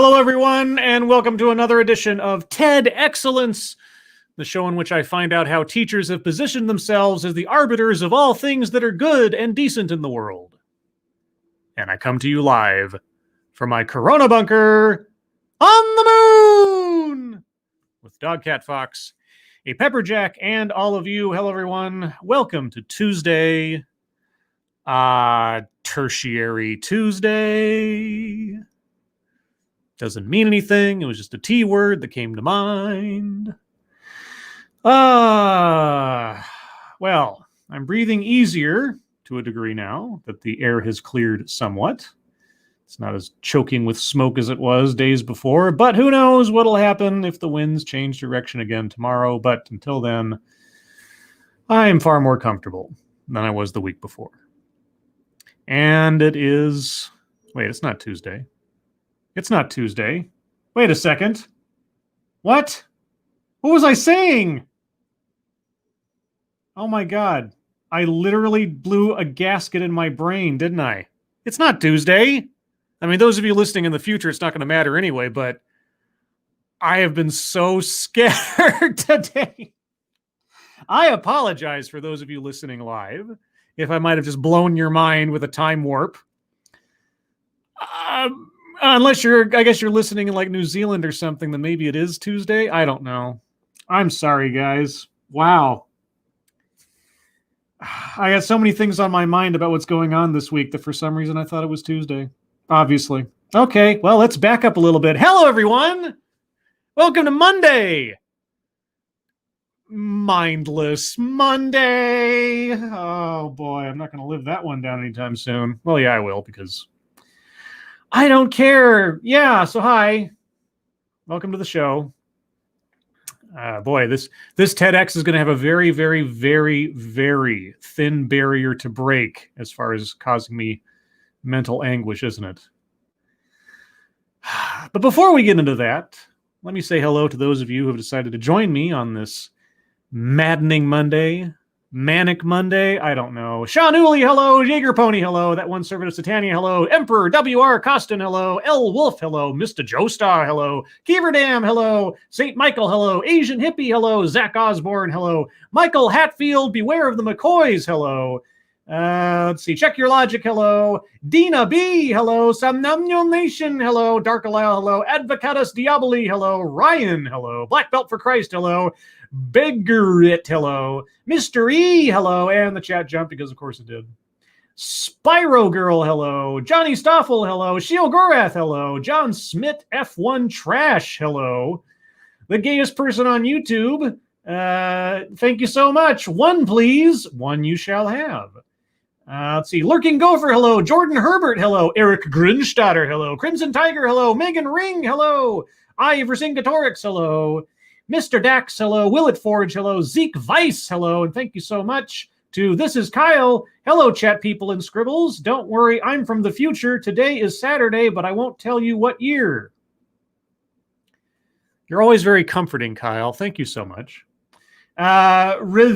Hello, everyone, and welcome to another edition of TEDXcellence, the show in which I find out how teachers have positioned themselves as the arbiters of all things that are good and decent in the world. And I come to you live from my Corona bunker on the moon with Dogcat Fox, a Pepperjack, and all of you. Hello, everyone. Welcome to Tuesday, Tertiary Tuesday. Doesn't mean anything. It was just a T word that came to mind. Well, I'm breathing easier to a degree now that the air has cleared somewhat. It's not as choking with smoke as it was days before, but who knows what'll happen if the winds change direction again tomorrow. But until then, I am far more comfortable than I was the week before. And it is... Wait, it's not Tuesday. It's not Tuesday. Wait a second. What? What was I saying? Oh my God. I literally blew a gasket in my brain, didn't I? It's not Tuesday. I mean, those of you listening in the future, it's not going to matter anyway, but I have been so scared today. I apologize for those of you listening live if I might have just blown your mind with a time warp. Unless I guess you're listening in like New Zealand or something, then maybe it is Tuesday. I don't know. I'm sorry, guys. Wow. I got so many things on my mind about what's going on this week that for some reason I thought it was Tuesday. Obviously. Okay, well, let's back up a little bit. Hello, everyone. Welcome to Monday. Mindless Monday. Oh, boy. I'm not going to live that one down anytime soon. Well, yeah, I will, because I don't care. Yeah, so hi. Welcome to the show. Boy, this TEDx is going to have a very, very, very, very thin barrier to break as far as causing me mental anguish, isn't it? But before we get into that, let me say hello to those of you who have decided to join me on this maddening Monday. Manic Monday, I don't know. Sean Uli, hello. Jaeger Pony, hello. That one servant of Satania, hello. Emperor W.R. Costin, hello. L. Wolf, hello. Mr. Joestar, hello. Keeverdam, hello. St. Michael, hello. Asian Hippie, hello. Zach Osborne, hello. Michael Hatfield, beware of the McCoys, hello. Let's see. Check Your Logic, hello. Dina B, hello. Somnamnul Nation, hello. Dark Allow, hello. Advocatus Diaboli, hello. Ryan, hello. Black Belt for Christ, hello. Beggarit, hello. Mr. E, hello. And the chat jumped because, of course, it did. Spyro Girl, hello. Johnny Stoffel, hello. Shiel Gorath, hello. John Smith, F1 Trash, hello. The gayest person on YouTube, thank you so much. One, please. One you shall have. Let's see. Lurking Gopher, hello. Jordan Herbert, hello. Eric Grunstatter, hello. Crimson Tiger, hello. Megan Ring, hello. Ivor Singatorix, hello. Mr. Dax, hello. Willett Forge, hello. Zeke Weiss, hello. And thank you so much to This Is Kyle. Hello, chat people and scribbles. Don't worry, I'm from the future. Today is Saturday, but I won't tell you what year. You're always very comforting, Kyle. Thank you so much. Revenedix,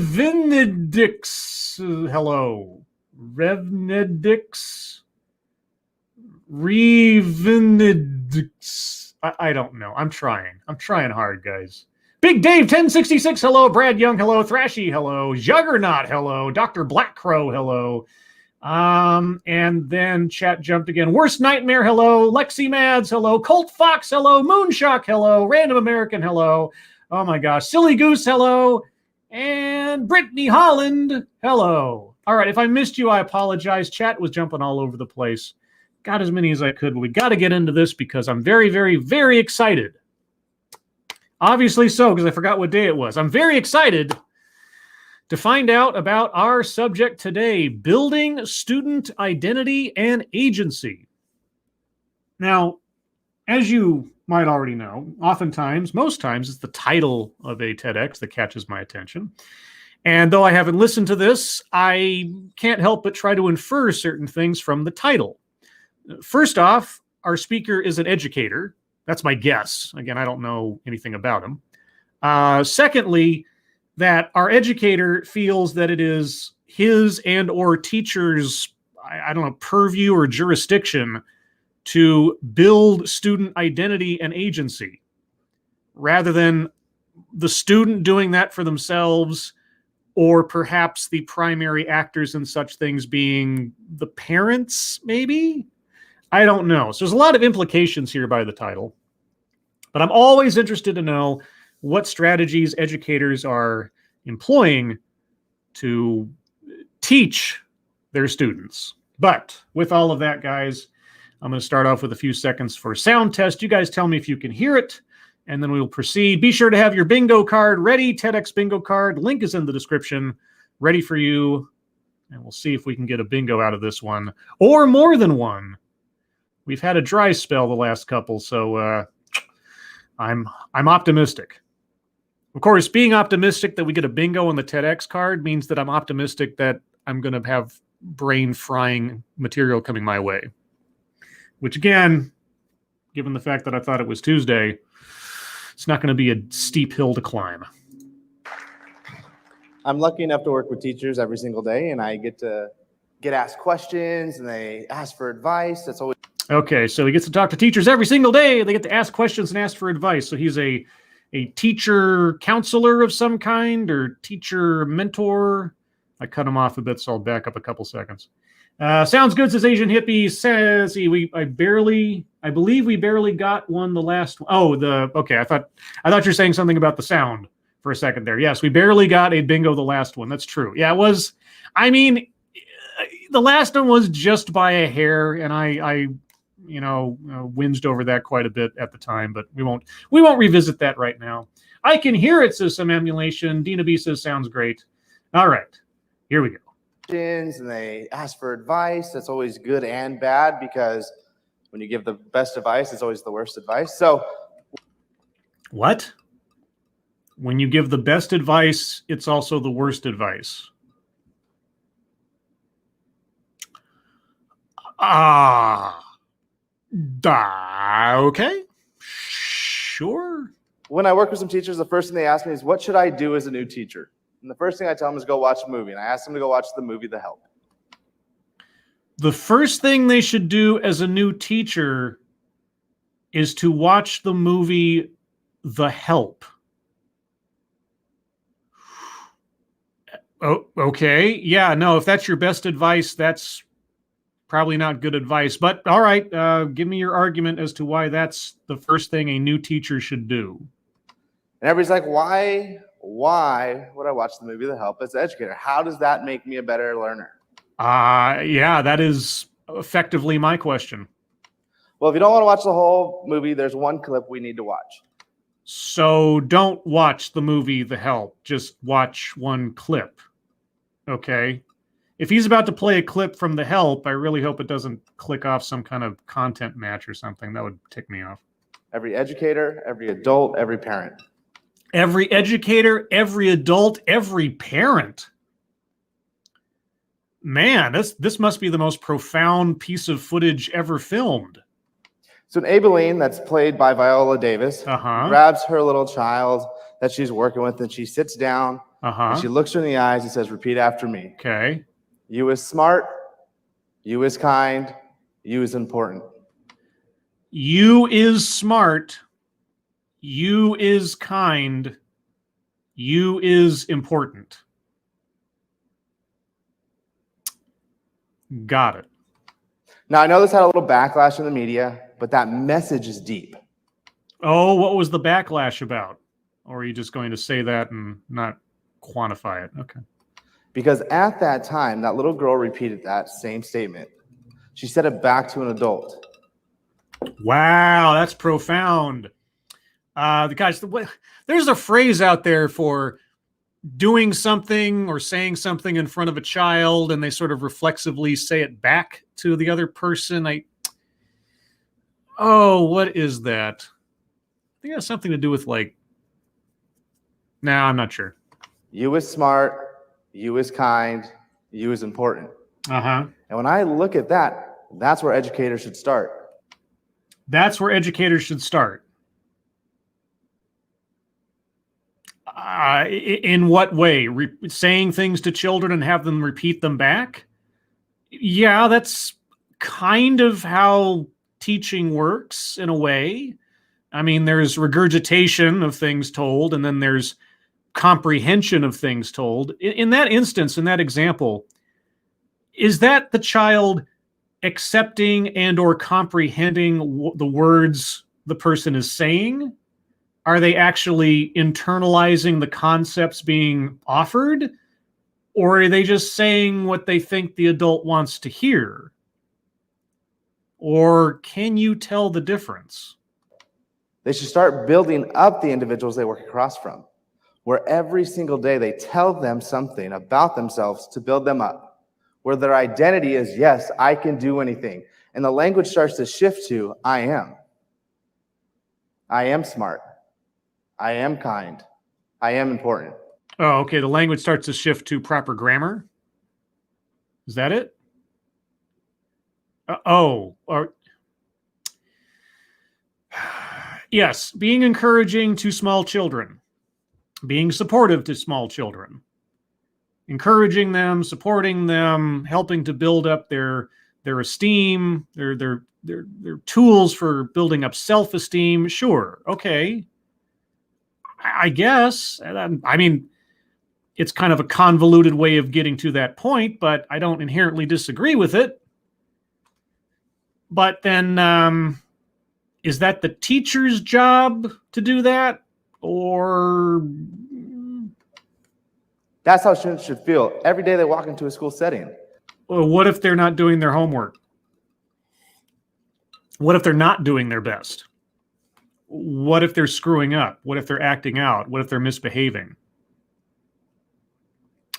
hello. Revenedix. I don't know. I'm trying hard, guys. Big Dave 1066, hello. Brad Young, hello. Thrashy, hello. Juggernaut, hello. Dr. Black Crow, hello. And then chat jumped again. Worst Nightmare, hello. Lexi Mads, hello. Colt Fox, hello. Moonshock, hello. Random American, hello. Oh my gosh. Silly Goose, hello. And Brittany Holland, hello. All right, if I missed you, I apologize. Chat was jumping all over the place. Got as many as I could, but we got to get into this because I'm very, very, very excited. Obviously so, because I forgot what day it was. I'm very excited to find out about our subject today, building student identity and agency. Now, as you might already know, oftentimes, most times, it's the title of a TEDx that catches my attention. And though I haven't listened to this, I can't help but try to infer certain things from the title. First off, our speaker is an educator. That's my guess. Again, I don't know anything about him. Secondly, that our educator feels that it is his and or teacher's, I don't know, purview or jurisdiction to build student identity and agency, rather than the student doing that for themselves, or perhaps the primary actors in such things being the parents, maybe? I don't know. So there's a lot of implications here by the title. But I'm always interested to know what strategies educators are employing to teach their students. But with all of that, guys, I'm going to start off with a few seconds for a sound test. You guys tell me if you can hear it, and then we'll proceed. Be sure to have your bingo card ready. TEDx bingo card. Link is in the description. Ready for you. And we'll see if we can get a bingo out of this one, or more than one. We've had a dry spell the last couple, so I'm optimistic. Of course, being optimistic that we get a bingo on the TEDx card means that I'm optimistic that I'm going to have brain-frying material coming my way. Which, again, given the fact that I thought it was Tuesday, it's not going to be a steep hill to climb. I'm lucky enough to work with teachers every single day, and I get asked questions, and they ask for advice. That's always... Okay, so he gets to talk to teachers every single day. They get to ask questions and ask for advice. So he's a teacher counselor of some kind, or teacher mentor. I cut him off a bit, so I'll back up a couple seconds. Sounds good, says Asian Hippie. Says I believe we barely got one the last one. Oh, okay. I thought you were saying something about the sound for a second there. Yes, we barely got a bingo the last one. That's true. Yeah, it was. I mean, the last one was just by a hair, and I whinged over that quite a bit at the time, but we won't revisit that right now. I can hear it, says some emulation. Dina B says sounds great. All right, here we go. And they ask for advice. That's always good and bad, because when you give the best advice, it's always the worst advice. So what? When you give the best advice, it's also the worst advice. Okay. Sure. When I work with some teachers, the first thing they ask me is, what should I do as a new teacher? And the first thing I tell them is go watch a movie. And I ask them to go watch the movie The Help. The first thing they should do as a new teacher is to watch the movie The Help. Oh, okay. Yeah, no, if that's your best advice, that's probably not good advice. But all right, give me your argument as to why that's the first thing a new teacher should do. And everybody's like, why would I watch the movie The Help as an educator? How does that make me a better learner? Yeah, that is effectively my question. Well, if you don't want to watch the whole movie, there's one clip we need to watch. So don't watch the movie The Help. Just watch one clip. Okay? If he's about to play a clip from The Help, I really hope it doesn't click off some kind of content match or something. That would tick me off. Every educator, every adult, every parent. Every educator, every adult, every parent. Man, this must be the most profound piece of footage ever filmed. So Aibileen, that's played by Viola Davis, grabs her little child that she's working with, and she sits down, and she looks her in the eyes and says, repeat after me. Okay. You is smart, you is kind, you is important. You is smart, you is kind, you is important. Got it. Now, I know this had a little backlash in the media, but that message is deep. Oh, what was the backlash about? Or are you just going to say that and not quantify it? Okay. Because at that time, that little girl repeated that same statement. She said it back to an adult. Wow, that's profound. Guys, there's a phrase out there for doing something or saying something in front of a child, and they sort of reflexively say it back to the other person. What is that? I think it has something to do with I'm not sure. You is smart, you is kind, you is important. And when I look at that, that's where educators should start. That's where educators should start. In what way? Saying things to children and have them repeat them back? Yeah, that's kind of how teaching works in a way. I mean, there's regurgitation of things told, and then there's comprehension of things told. In that instance, in that example, is that the child accepting and or comprehending the words the person is saying? Are they actually internalizing the concepts being offered? Or are they just saying what they think the adult wants to hear? Or can you tell the difference? They should start building up the individuals they work across from, where every single day they tell them something about themselves to build them up, where their identity is, yes, I can do anything. And the language starts to shift to, I am. I am smart. I am kind. I am important. Oh, okay. The language starts to shift to proper grammar. Is that it? Yes, being encouraging to small children, being supportive to small children, encouraging them, supporting them, helping to build up their esteem, their tools for building up self-esteem. Sure, okay. I guess. I mean, it's kind of a convoluted way of getting to that point, but I don't inherently disagree with it. But then, is that the teacher's job to do that? Or... That's how students should feel every day they walk into a school setting. Well, what if they're not doing their homework? What if they're not doing their best? What if they're screwing up? What if they're acting out? What if they're misbehaving?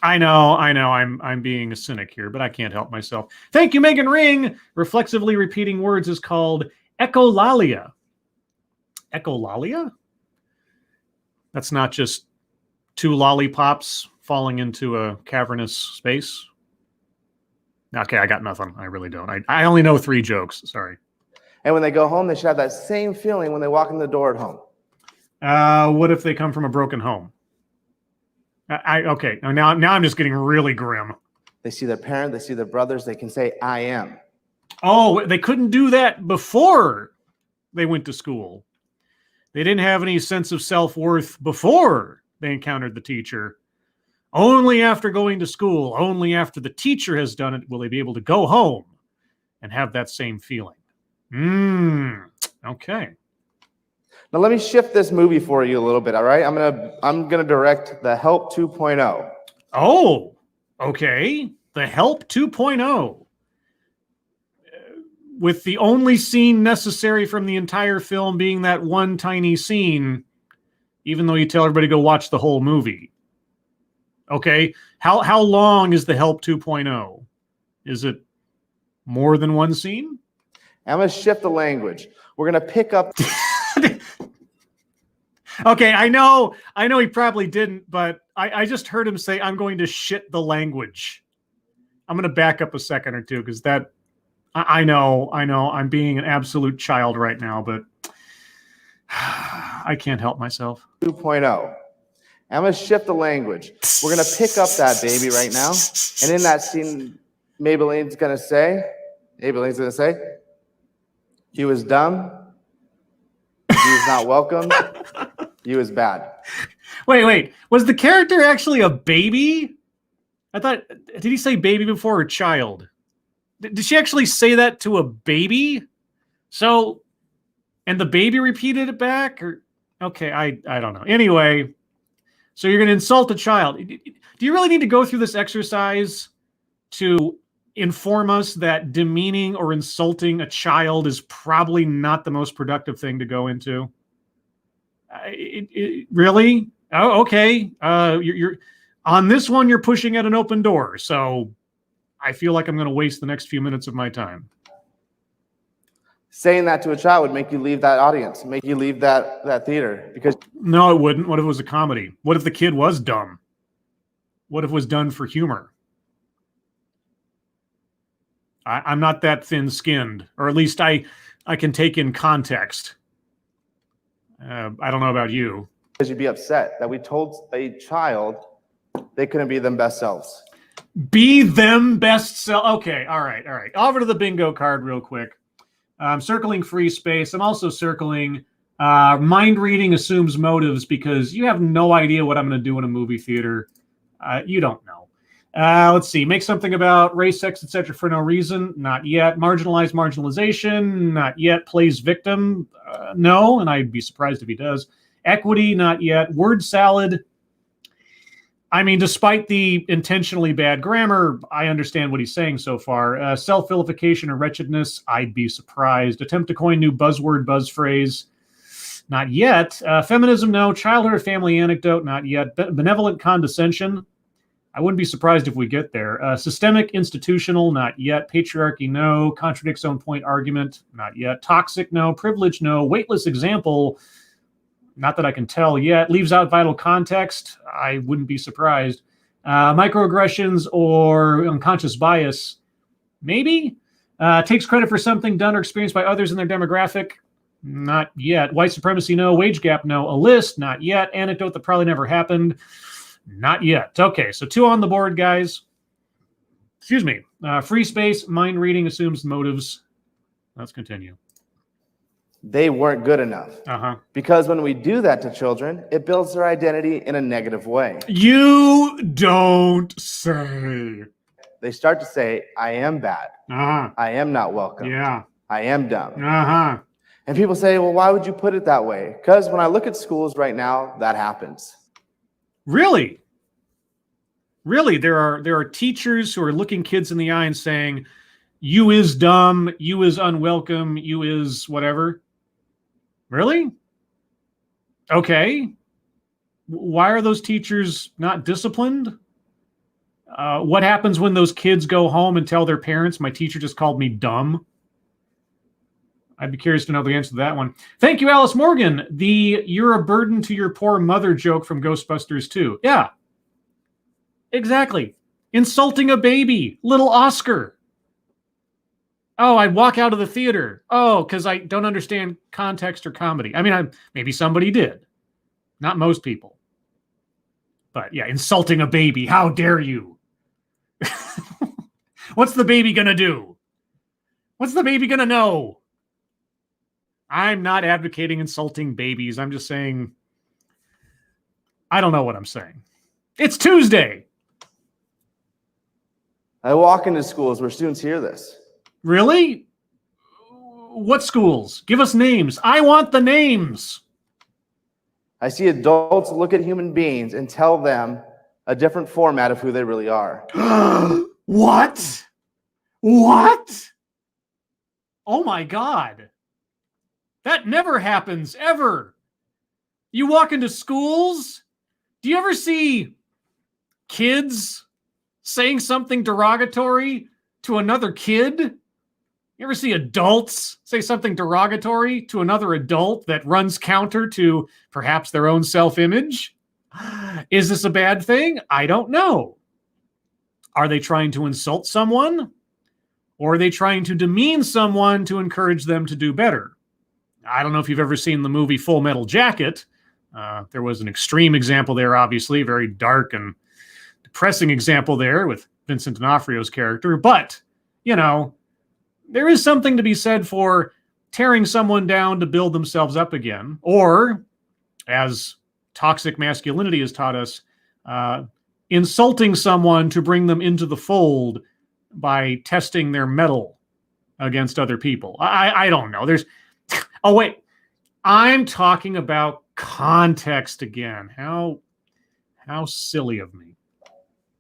I know, I'm being a cynic here, but I can't help myself. Thank you, Megan Ring. Reflexively repeating words is called echolalia. Echolalia? That's not just two lollipops falling into a cavernous space. Okay, I got nothing. I really don't. I only know 3 jokes. Sorry. And when they go home, they should have that same feeling when they walk in the door at home. What if they come from a broken home? Okay, now I'm just getting really grim. They see their parent, they see their brothers, they can say, I am. Oh, they couldn't do that before they went to school. They didn't have any sense of self-worth before they encountered the teacher. Only after going to school, only after the teacher has done it, will they be able to go home and have that same feeling. Okay. Now let me shift this movie for you a little bit, all right? I'm gonna direct The Help 2.0. Oh, okay. The Help 2.0. With the only scene necessary from the entire film being that one tiny scene, even though you tell everybody to go watch the whole movie. Okay. How long is The Help 2.0? Is it more than one scene? I'm going to shift the language. We're going to pick up. Okay, I know he probably didn't, but I just heard him say, I'm going to shit the language. I'm going to back up a second or two because that, I know, I'm being an absolute child right now, but I can't help myself. 2.0. I'm going to shift the language. We're going to pick up that baby right now. And in that scene, Maybelline's going to say, he was dumb. He was not welcome. He was bad. Wait. Was the character actually a baby? I thought, did he say baby before or child? Did she actually say that to a baby? So, and the baby repeated it back? Or okay, I don't know. Anyway, so you're going to insult a child. Do you really need to go through this exercise to inform us that demeaning or insulting a child is probably not the most productive thing to go into? Really? Oh, okay. You're on this one. You're pushing at an open door. So I feel like I'm going to waste the next few minutes of my time. Saying that to a child would make you leave that audience, make you leave that theater. Because no, it wouldn't. What if it was a comedy? What if the kid was dumb? What if it was done for humor? I'm not that thin-skinned, or at least I can take in context. I don't know about you. Because you'd be upset that we told a child they couldn't be them best selves. Be them best self. Okay, all right. Over to the bingo card real quick. I'm circling free space. I'm also circling mind reading assumes motives because you have no idea what I'm going to do in a movie theater. You don't know. Let's see. Make something about race, sex, etc. for no reason. Not yet. Marginalize marginalization. Not yet. Plays victim. No, and I'd be surprised if he does. Equity. Not yet. Word salad. I mean, despite the intentionally bad grammar, I understand what he's saying so far. Self-vilification or wretchedness. I'd be surprised. Attempt to coin new buzzword, buzz phrase. Not yet. Feminism. No. Childhood or family anecdote. Not yet. Benevolent condescension. I wouldn't be surprised if we get there. Systemic, institutional, not yet. Patriarchy, no. Contradicts own point argument, not yet. Toxic, no. Privilege, no. Weightless example, not that I can tell yet. Leaves out vital context, I wouldn't be surprised. Microaggressions or unconscious bias, maybe. Takes credit for something done or experienced by others in their demographic, not yet. White supremacy, no. Wage gap, no. A list, not yet. Anecdote that probably never happened. Not yet. Okay, so 2 on the board, guys. Excuse me. Free space, mind reading assumes motives. Let's continue. They weren't good enough. Because when we do that to children, it builds their identity in a negative way. You don't say. They start to say, I am bad. I am not welcome. Yeah. I am dumb. And people say, well, why would you put it that way? Because when I look at schools right now, that happens. Really? Really? There are teachers who are looking kids in the eye and saying, you is dumb, you is unwelcome, you is whatever. Really? Okay. Why are those teachers not disciplined? What happens when those kids go home and tell their parents, my teacher just called me dumb? I'd be curious to know the answer to that one. Thank you, Alice Morgan. The you're a burden to your poor mother joke from Ghostbusters 2. Yeah, exactly. Insulting a baby, little Oscar. Oh, I'd walk out of the theater. Oh, because I don't understand context or comedy. I mean, maybe somebody did. Not most people. But yeah, insulting a baby. How dare you? What's the baby going to do? What's the baby going to know? I'm not advocating insulting babies. I'm just saying, I don't know what I'm saying. It's Tuesday. I walk into schools where students hear this. Really? What schools? Give us names. I want the names. I see adults look at human beings and tell them a different format of who they really are. What? What? Oh my God. That never happens, ever. You walk into schools, do you ever see kids saying something derogatory to another kid? You ever see adults say something derogatory to another adult that runs counter to perhaps their own self-image? Is this a bad thing? I don't know. Are they trying to insult someone? Or are they trying to demean someone to encourage them to do better? I don't know if you've ever seen the movie Full Metal Jacket. There was an extreme example there, obviously, very dark and depressing example there with Vincent D'Onofrio's character. But, you know, there is something to be said for tearing someone down to build themselves up again. Or, as toxic masculinity has taught us, insulting someone to bring them into the fold by testing their mettle against other people. I don't know. Oh, wait. I'm talking about context again. How silly of me.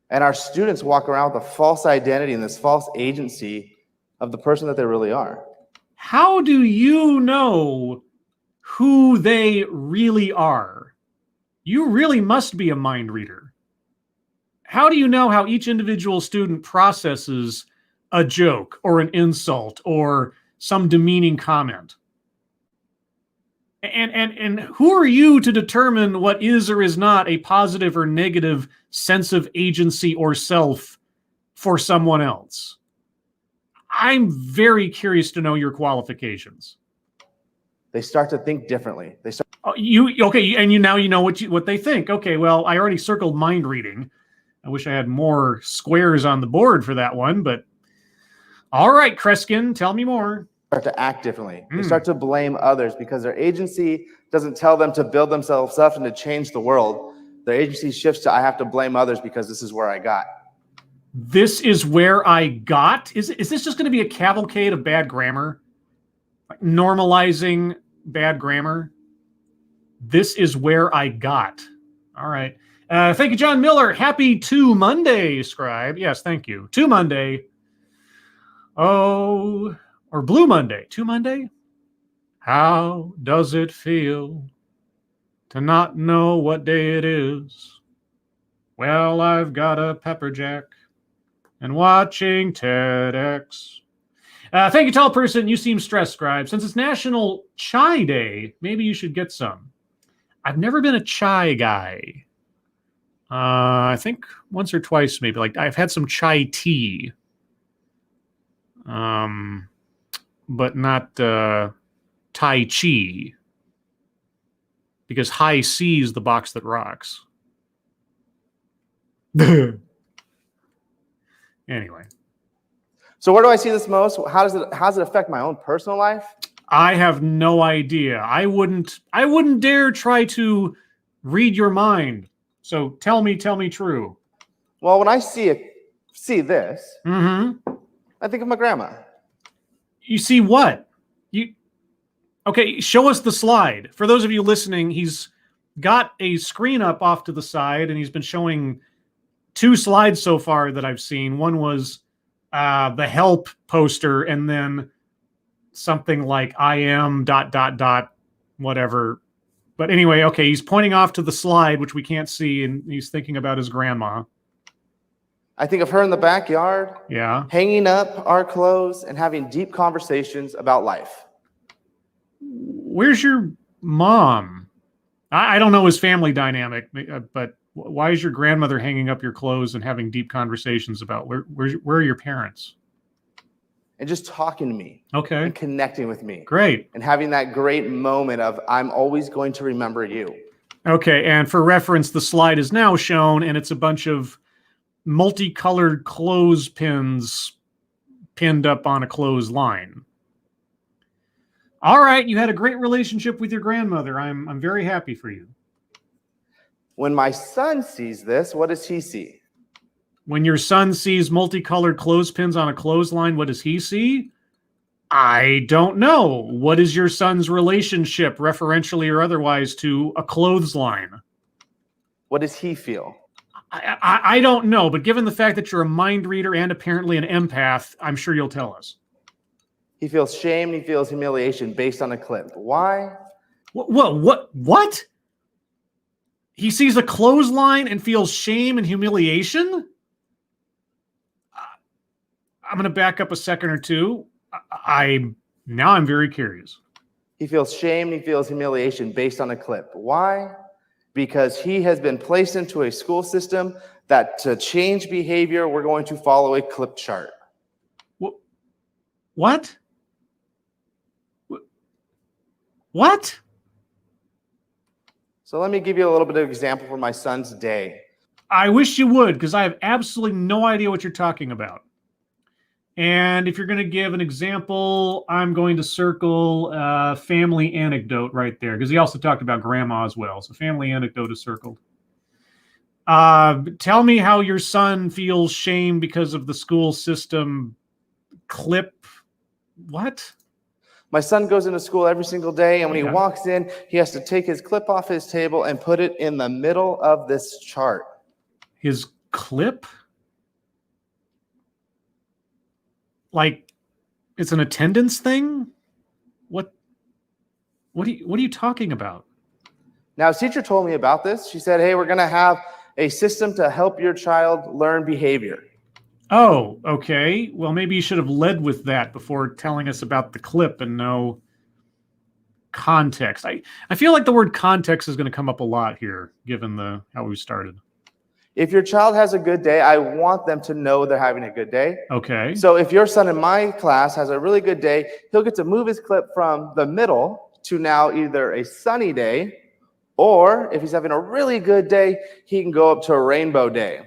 And our students walk around with a false identity and this false agency of the person that they really are. How do you know who they really are? You really must be a mind reader. How do you know how each individual student processes a joke or an insult or some demeaning comment? And who are you to determine what is or is not a positive or negative sense of agency or self for someone else? I'm very curious to know your qualifications. They start to think differently. Okay, and you know what they think. Okay, well, I already circled mind reading. I wish I had more squares on the board for that one, but all right, Kreskin, tell me more. start to act differently. They start to blame others because their agency doesn't tell them to build themselves up and to change the world. Their agency shifts to, I have to blame others because this is where I got. This is where I got? Is this just going to be a cavalcade of bad grammar? Like normalizing bad grammar? This is where I got. All right. Thank you, John Miller. Happy 2 Monday, Scribe. Yes, thank you. 2 Monday. Oh, or Blue Monday. 2 Monday? How does it feel to not know what day it is? Well, I've got a pepper jack and watching TEDx. Thank you, tall person. You seem stressed, Scribe. Since it's National Chai Day, maybe you should get some. I've never been a chai guy. I think once or twice, maybe. Like I've had some chai tea, but not Tai Chi, because high C is the box that rocks. Anyway. So where do I see this most? How does it affect my own personal life? I have no idea. I wouldn't dare try to read your mind. So tell me true. Well, when I see this, Mm-hmm. I think of my grandma. You see what? Okay, show us the slide. For those of you listening, he's got a screen up off to the side, and he's been showing 2 slides so far that I've seen. One was the help poster, and then something like I am ... whatever. But anyway, okay, he's pointing off to the slide, which we can't see, and he's thinking about his grandma. I think of her in the backyard, hanging up our clothes and having deep conversations about life. Where's your mom? I don't know his family dynamic, but why is your grandmother hanging up your clothes and having deep conversations about where are your parents? And just talking to me. Okay. And connecting with me. Great. And having that great moment of, I'm always going to remember you. Okay, and for reference, the slide is now shown, and it's a bunch of multicolored clothespins pinned up on a clothesline. All right, you had a great relationship with your grandmother. I'm very happy for you. When my son sees this, what does he see? When your son sees multicolored clothespins on a clothesline, what does he see? I don't know. What is your son's relationship, referentially or otherwise, to a clothesline? What does he feel? I don't know, but given the fact that you're a mind reader and apparently an empath, I'm sure you'll tell us. He feels shame and he feels humiliation based on a clip. Why? What? He sees a clothesline and feels shame and humiliation? I'm going to back up a second or two. Now I'm very curious. He feels shame and he feels humiliation based on a clip. Why? Because he has been placed into a school system that to change behavior, we're going to follow a clip chart. What? What? So let me give you a little bit of example for my son's day. I wish you would, because I have absolutely no idea what you're talking about. And if you're going to give an example, I'm going to circle family anecdote right there, because he also talked about grandma as well. So family anecdote is circled. Tell me how your son feels shame because of the school system clip. What? My son goes into school every single day, and when he walks in, he has to take his clip off his table and put it in the middle of this chart. His clip? Like, it's an attendance thing? What are you talking about? Now, his teacher told me about this. She said, hey, we're going to have a system to help your child learn behavior. Oh, okay. Well, maybe you should have led with that before telling us about the clip and no context. I feel like the word context is going to come up a lot here, given how we started. If your child has a good day, I want them to know they're having a good day. Okay. So if your son in my class has a really good day, he'll get to move his clip from the middle to now either a sunny day, or if he's having a really good day, he can go up to a rainbow day.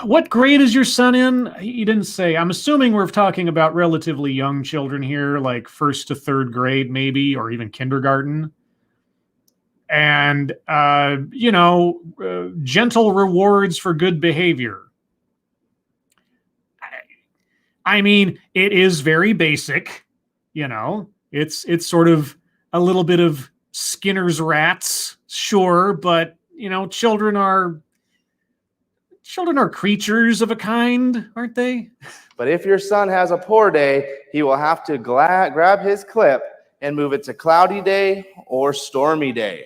What grade is your son in? He didn't say. I'm assuming we're talking about relatively young children here, like first to third grade, maybe, or even kindergarten. And, gentle rewards for good behavior. I mean, it is very basic, it's sort of a little bit of Skinner's rats, sure, but, children are creatures of a kind, aren't they? But if your son has a poor day, he will have to grab his clip and move it to cloudy day or stormy day.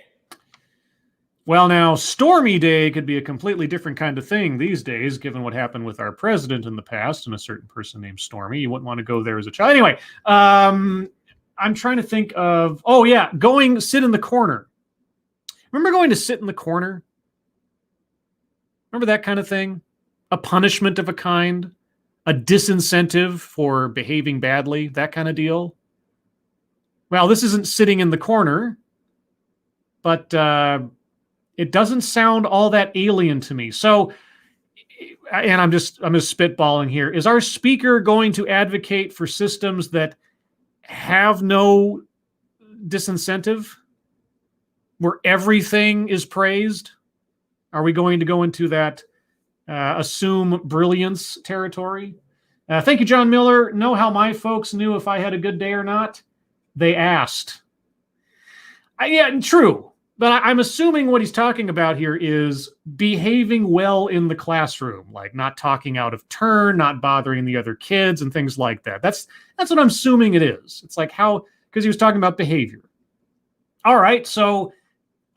Well, now, stormy day could be a completely different kind of thing these days, given what happened with our president in the past and a certain person named Stormy. You wouldn't want to go there as a child. Anyway, I'm trying to think of, sit in the corner. Remember going to sit in the corner? Remember that kind of thing? A punishment of a kind? A disincentive for behaving badly? That kind of deal? Well, this isn't sitting in the corner, but it doesn't sound all that alien to me. So, and I'm just spitballing here. Is our speaker going to advocate for systems that have no disincentive, where everything is praised? Are we going to go into that assume brilliance territory? Thank you, John Miller. Know how my folks knew if I had a good day or not? They asked. Yeah, true. But I'm assuming what he's talking about here is behaving well in the classroom, like not talking out of turn, not bothering the other kids and things like that. That's what I'm assuming it is. It's like because he was talking about behavior. All right, so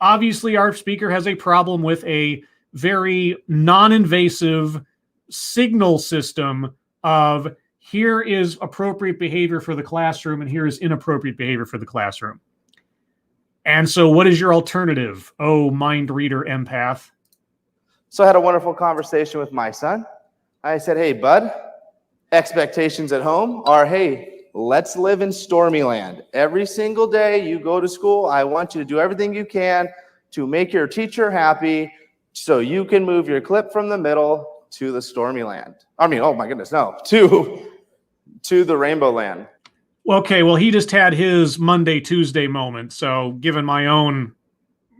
obviously our speaker has a problem with a very non-invasive signal system of here is appropriate behavior for the classroom and here is inappropriate behavior for the classroom. And so what is your alternative, mind reader empath? So I had a wonderful conversation with my son. I said, hey, bud, expectations at home are, hey, let's live in stormy land. Every single day you go to school, I want you to do everything you can to make your teacher happy so you can move your clip from the middle to the stormy land. I mean, oh my goodness, no, to the rainbow land. Okay, well, he just had his Monday, Tuesday moment. So given my own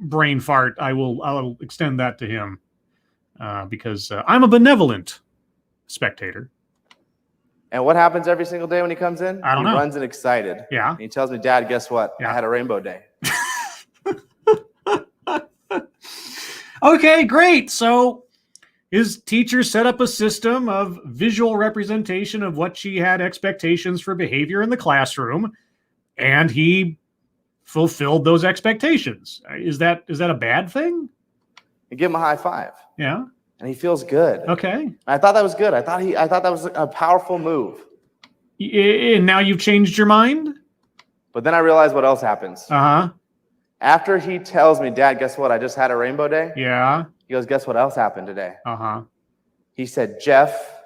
brain fart, I'll extend that to him because I'm a benevolent spectator. And what happens every single day when he comes in? I don't know. He runs in excited. Yeah. And he tells me, Dad, guess what? Yeah. I had a rainbow day. Okay, great. So his teacher set up a system of visual representation of what she had expectations for behavior in the classroom, and he fulfilled those expectations. Is that a bad thing? You give him a high five. Yeah. And he feels good. Okay. I thought that was good. I thought that was a powerful move. And now you've changed your mind? But then I realized what else happens. Uh-huh. After he tells me, Dad, guess what? I just had a rainbow day. Yeah. He goes, guess what else happened today? Uh-huh. He said, Jeff,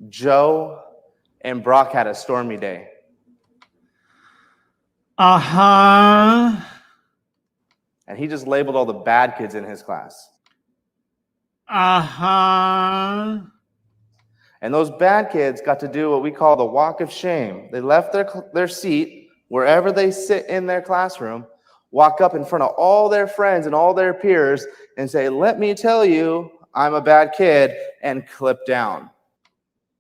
Joe, and Brock had a stormy day. Uh-huh. And he just labeled all the bad kids in his class. Uh-huh. And those bad kids got to do what we call the walk of shame. They left their seat, wherever they sit in their classroom, walk up in front of all their friends and all their peers and say, let me tell you, I'm a bad kid, and clip down.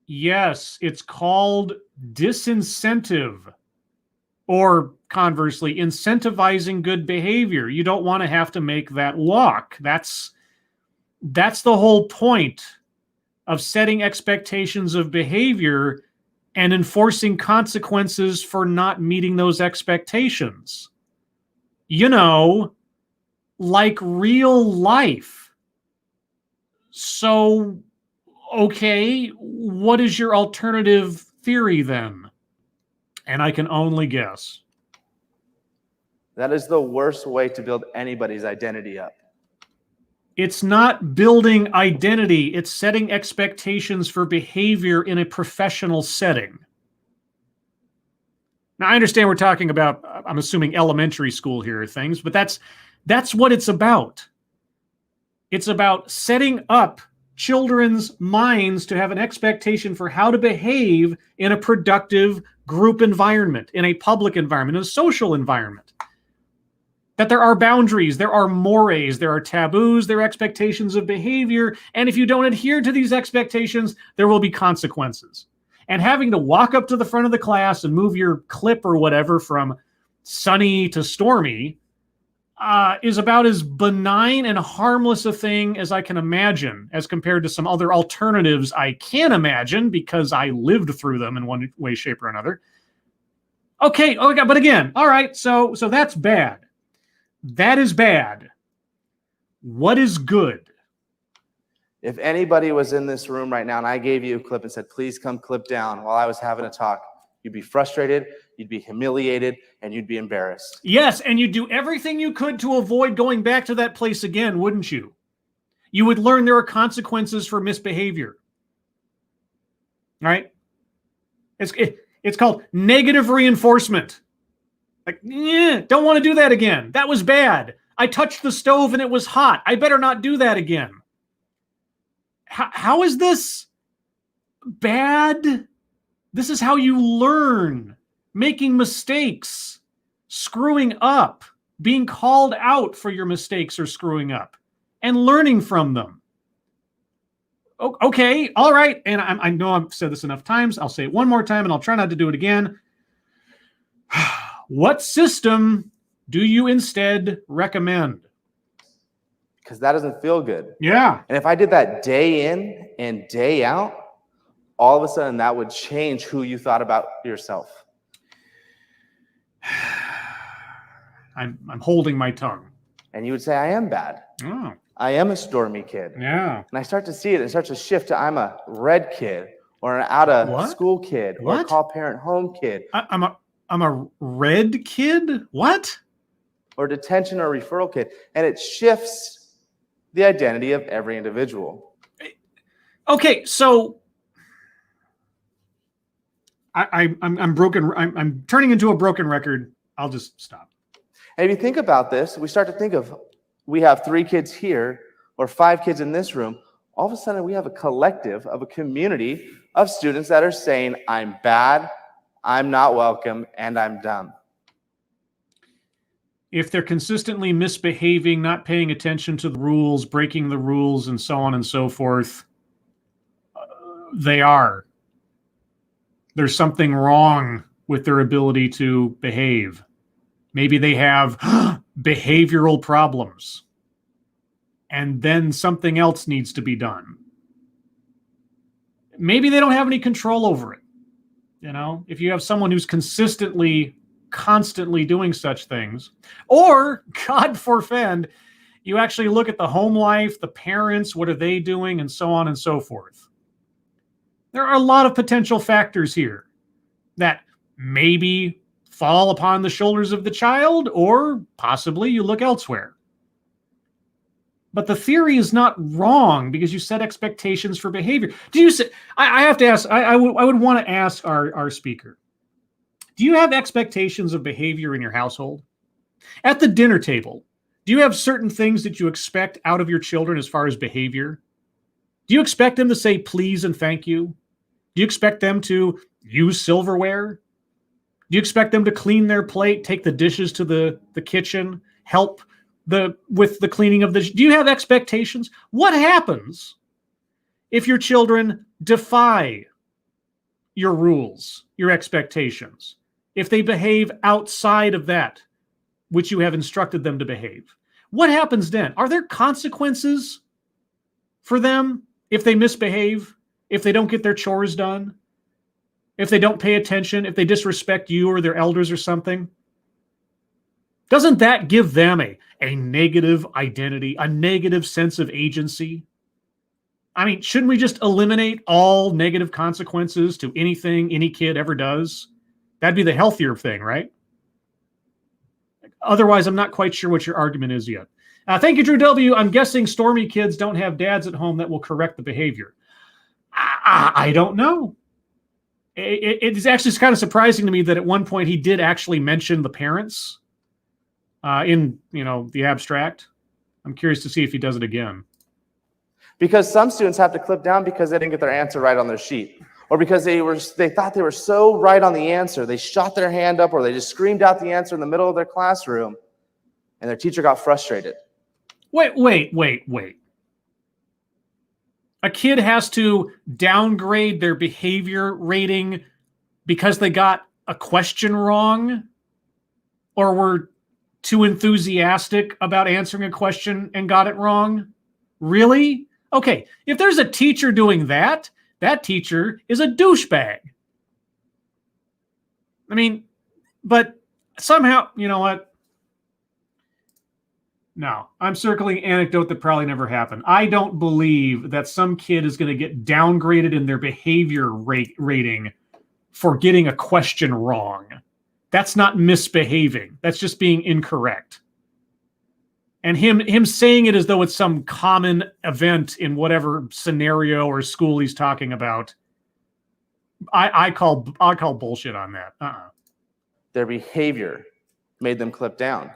Yes, it's called disincentive, or conversely, incentivizing good behavior. You don't want to have to make that walk. That's the whole point of setting expectations of behavior and enforcing consequences for not meeting those expectations. Like real life. So, okay, what is your alternative theory then? And I can only guess. That is the worst way to build anybody's identity up. It's not building identity. It's setting expectations for behavior in a professional setting. Now, I understand we're talking about, I'm assuming elementary school here, things, but that's what it's about. It's about setting up children's minds to have an expectation for how to behave in a productive group environment, in a public environment, in a social environment. That there are boundaries, there are mores, there are taboos, there are expectations of behavior, and if you don't adhere to these expectations, there will be consequences. And having to walk up to the front of the class and move your clip or whatever from sunny to stormy is about as benign and harmless a thing as I can imagine, as compared to some other alternatives I can imagine because I lived through them in one way, shape, or another. Okay, but again, all right, so that's bad. That is bad. What is good? If anybody was in this room right now and I gave you a clip and said, please come clip down while I was having a talk, you'd be frustrated, you'd be humiliated, and you'd be embarrassed. Yes, and you'd do everything you could to avoid going back to that place again, wouldn't you? You would learn there are consequences for misbehavior. Right? It's called negative reinforcement. Like, don't want to do that again. That was bad. I touched the stove and it was hot. I better not do that again. How is this bad? This is how you learn. Making mistakes, screwing up, being called out for your mistakes or screwing up, and learning from them. Okay, all right. And I know I've said this enough times. I'll say it one more time and I'll try not to do it again. What system do you instead recommend? Because that doesn't feel good. Yeah. And if I did that day in and day out, all of a sudden that would change who you thought about yourself. I'm holding my tongue. And you would say, I am bad. Oh. I am a stormy kid. Yeah. And I start to see it. It starts to shift to I'm a red kid or an out of school kid or a call parent home kid. I'm a red kid? What? Or detention or referral kid. And it shifts the identity of every individual. Okay, so I'm broken. I'm turning into a broken record. I'll just stop. And if you think about this, we start to think of, we have 3 kids here or 5 kids in this room. All of a sudden, we have a collective of a community of students that are saying, I'm bad, I'm not welcome, and I'm dumb. If they're consistently misbehaving, not paying attention to the rules, breaking the rules, and so on and so forth, they are. There's something wrong with their ability to behave. Maybe they have behavioral problems. And then something else needs to be done. Maybe they don't have any control over it. You know, if you have someone who's constantly doing such things, or God forfend, you actually look at the home life, the parents, what are they doing, and so on and so forth. There are a lot of potential factors here that maybe fall upon the shoulders of the child, or possibly you look elsewhere. But the theory is not wrong because you set expectations for behavior. Do you say, I have to ask, I would want to ask our speaker, do you have expectations of behavior in your household? At the dinner table, do you have certain things that you expect out of your children as far as behavior? Do you expect them to say please and thank you? Do you expect them to use silverware? Do you expect them to clean their plate, take the dishes to the kitchen, help with the cleaning of the... Do you have expectations? What happens if your children defy your rules, your expectations? If they behave outside of that which you have instructed them to behave? What happens then? Are there consequences for them if they misbehave, if they don't get their chores done, if they don't pay attention, if they disrespect you or their elders or something? Doesn't that give them a negative identity, a negative sense of agency? I mean, shouldn't we just eliminate all negative consequences to anything any kid ever does? That'd be the healthier thing, right? Otherwise, I'm not quite sure what your argument is yet. Thank you, Drew W. I'm guessing stormy kids don't have dads at home that will correct the behavior. I don't know. It's actually kind of surprising to me that at one point he did actually mention the parents in, the abstract. I'm curious to see if he does it again. Because some students have to clip down because they didn't get their answer right on their sheet. Or because they thought they were so right on the answer, they shot their hand up or they just screamed out the answer in the middle of their classroom, and their teacher got frustrated. Wait. A kid has to downgrade their behavior rating because they got a question wrong or were too enthusiastic about answering a question and got it wrong? Really? Okay, if there's a teacher doing that, that teacher is a douchebag. I mean, but somehow, you know what? No, I'm circling anecdote that probably never happened. I don't believe that some kid is going to get downgraded in their behavior rating for getting a question wrong. That's not misbehaving. That's just being incorrect. And him saying it as though it's some common event in whatever scenario or school he's talking about, I call bullshit on that. Their behavior made them clip down.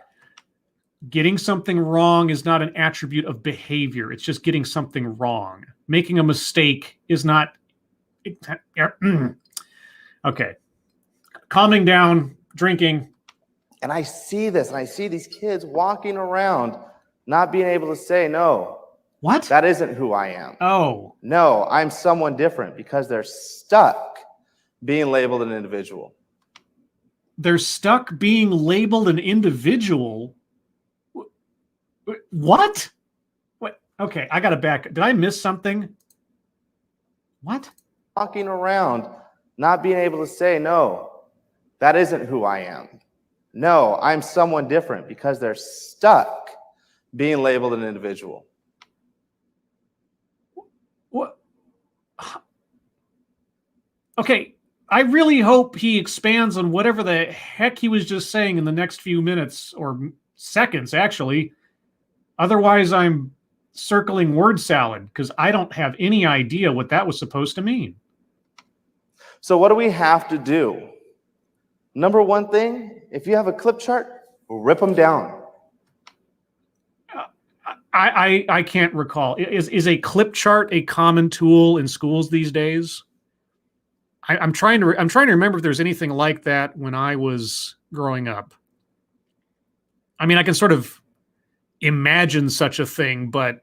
Getting something wrong is not an attribute of behavior. It's just getting something wrong. Making a mistake is not. Okay. Calming down, drinking. And I see this, and I see these kids walking around not being able to say, no. What? That isn't who I am. Oh. No, I'm someone different, because they're stuck being labeled an individual. They're stuck being labeled an individual? What? What? Okay, I got to back. Did I miss something? What? Walking around not being able to say, no, that isn't who I am. No, I'm someone different, because they're stuck being labeled an individual. What? Okay, I really hope he expands on whatever the heck he was just saying in the next few minutes or seconds, actually. Otherwise, I'm circling word salad because I don't have any idea what that was supposed to mean. So what do we have to do? Number one thing, if you have a clip chart, rip them down. I can't recall. Is a clip chart a common tool in schools these days? I'm trying to remember if there's anything like that when I was growing up. I mean, I can sort of imagine such a thing, but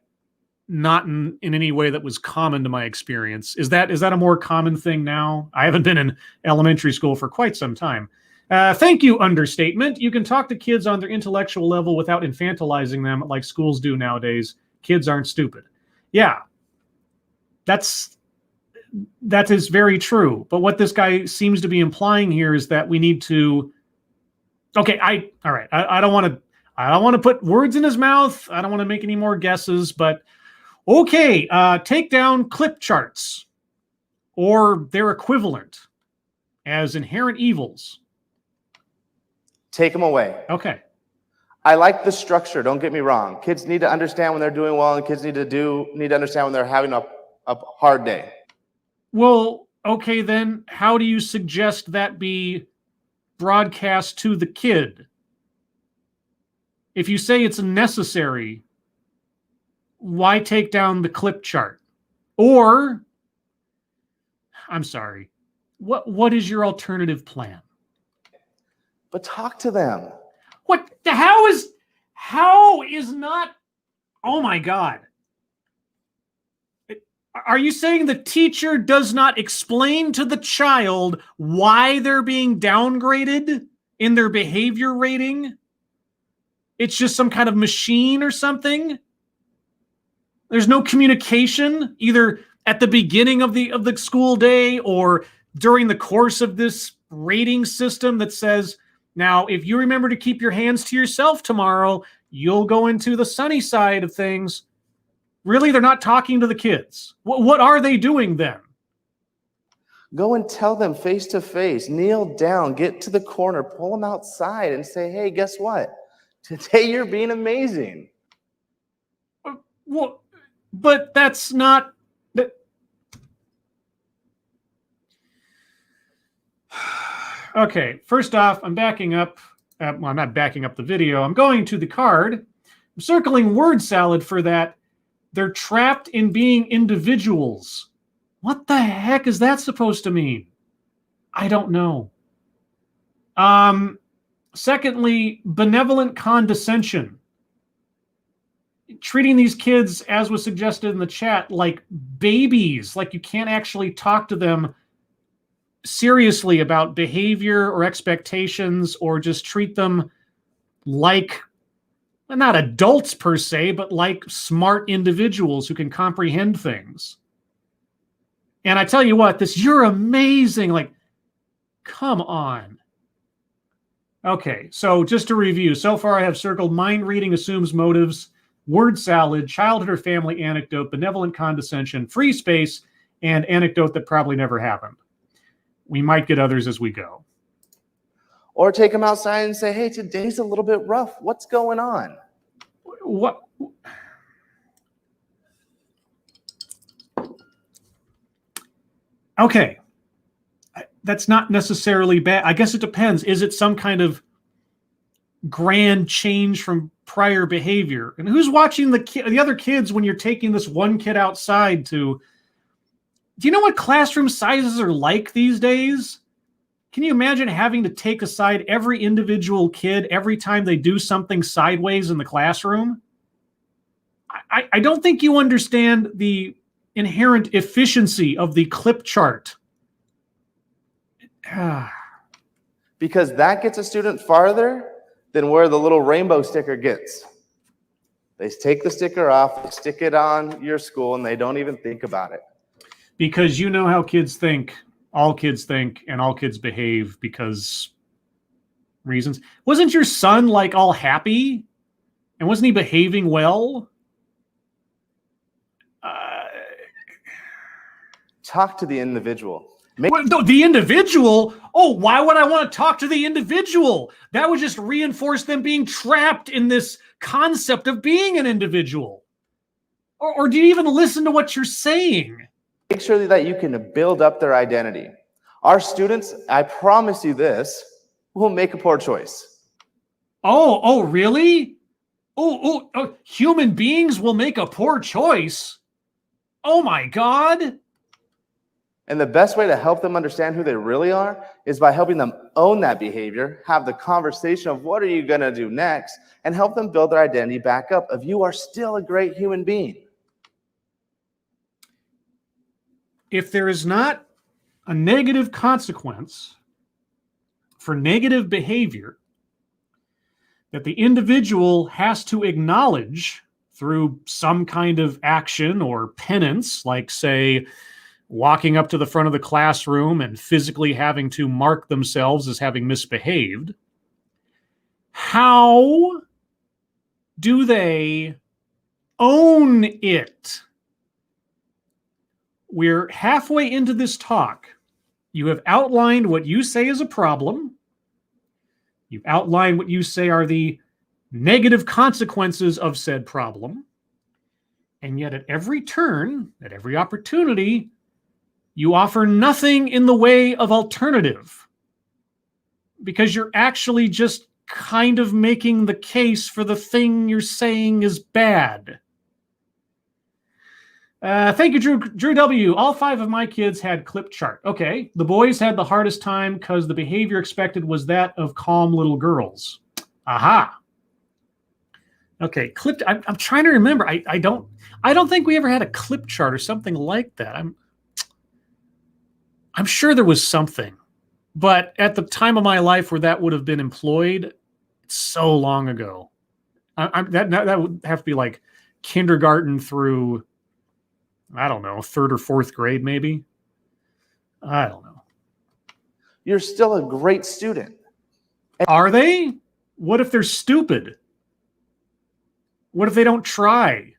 not in any way that was common to my experience. Is that a more common thing now? I haven't been in elementary school for quite some time. Thank you, understatement. You can talk to kids on their intellectual level without infantilizing them like schools do nowadays. Kids aren't stupid. Yeah, that is very true. But what this guy seems to be implying here is that we need to. Okay, all right. I don't want to put words in his mouth. I don't want to make any more guesses. But okay, take down clip charts or their equivalent as inherent evils. Take them away. Okay. I like the structure. Don't get me wrong. Kids need to understand when they're doing well, and kids need to understand when they're having a hard day. Well, okay, then how do you suggest that be broadcast to the kid? If you say it's necessary, why take down the clip chart? Or, I'm sorry, what is your alternative plan? But talk to them. What? How is not, oh my God. Are you saying the teacher does not explain to the child why they're being downgraded in their behavior rating? It's just some kind of machine or something? There's no communication either at the beginning of the school day or during the course of this rating system that says, now, if you remember to keep your hands to yourself tomorrow, you'll go into the sunny side of things. Really, they're not talking to the kids. What are they doing then? Go and tell them face to face, kneel down, get to the corner, pull them outside and say, hey, guess what? Today you're being amazing. Well, but that's not... Okay, first off, I'm backing up. Well, I'm not backing up the video. I'm going to the card. I'm circling word salad for that. They're trapped in being individuals. What the heck is that supposed to mean? I don't know. Secondly, benevolent condescension. Treating these kids, as was suggested in the chat, like babies, like you can't actually talk to them seriously about behavior or expectations, or just treat them like, not adults per se, but like smart individuals who can comprehend things. And I tell you what, this, you're amazing. Like, come on. Okay, so just to review, so far I have circled mind reading assumes motives, word salad, childhood or family anecdote, benevolent condescension, free space, and anecdote that probably never happened. We might get others as we go. Or take them outside and say, hey, today's a little bit rough. What's going on? What? Okay. That's not necessarily bad. I guess it depends. Is it some kind of grand change from prior behavior? And who's watching the other kids when you're taking this one kid outside to... Do you know what classroom sizes are like these days? Can you imagine having to take aside every individual kid every time they do something sideways in the classroom? I don't think you understand the inherent efficiency of the clip chart. Because that gets a student farther than where the little rainbow sticker gets. They take the sticker off, they stick it on your school, and they don't even think about it. Because you know how kids think, and all kids behave because reasons. Wasn't your son like all happy? And wasn't he behaving well? Talk to the individual. The individual? Oh, why would I want to talk to the individual? That would just reinforce them being trapped in this concept of being an individual. Or do you even listen to what you're saying? Make sure that you can build up their identity. Our students, I promise you this, will make a poor choice. Oh, really? Oh, human beings will make a poor choice? Oh my God. And the best way to help them understand who they really are is by helping them own that behavior, have the conversation of what are you going to do next, and help them build their identity back up of you are still a great human being. If there is not a negative consequence for negative behavior that the individual has to acknowledge through some kind of action or penance, like, say, walking up to the front of the classroom and physically having to mark themselves as having misbehaved, how do they own it? We're halfway into this talk. You have outlined what you say is a problem. You've outlined what you say are the negative consequences of said problem. And yet at every turn, at every opportunity, you offer nothing in the way of alternative, because you're actually just kind of making the case for the thing you're saying is bad. Thank you, Drew W. All 5 of my kids had clip chart. Okay, the boys had the hardest time because the behavior expected was that of calm little girls. Aha. Okay, clipped. I'm trying to remember. I don't think we ever had a clip chart or something like that. I'm sure there was something, but at the time of my life where that would have been employed, it's so long ago. That would have to be like kindergarten through, I don't know, 3rd or 4th grade, maybe. I don't know. You're still a great student. Are they? What if they're stupid? What if they don't try?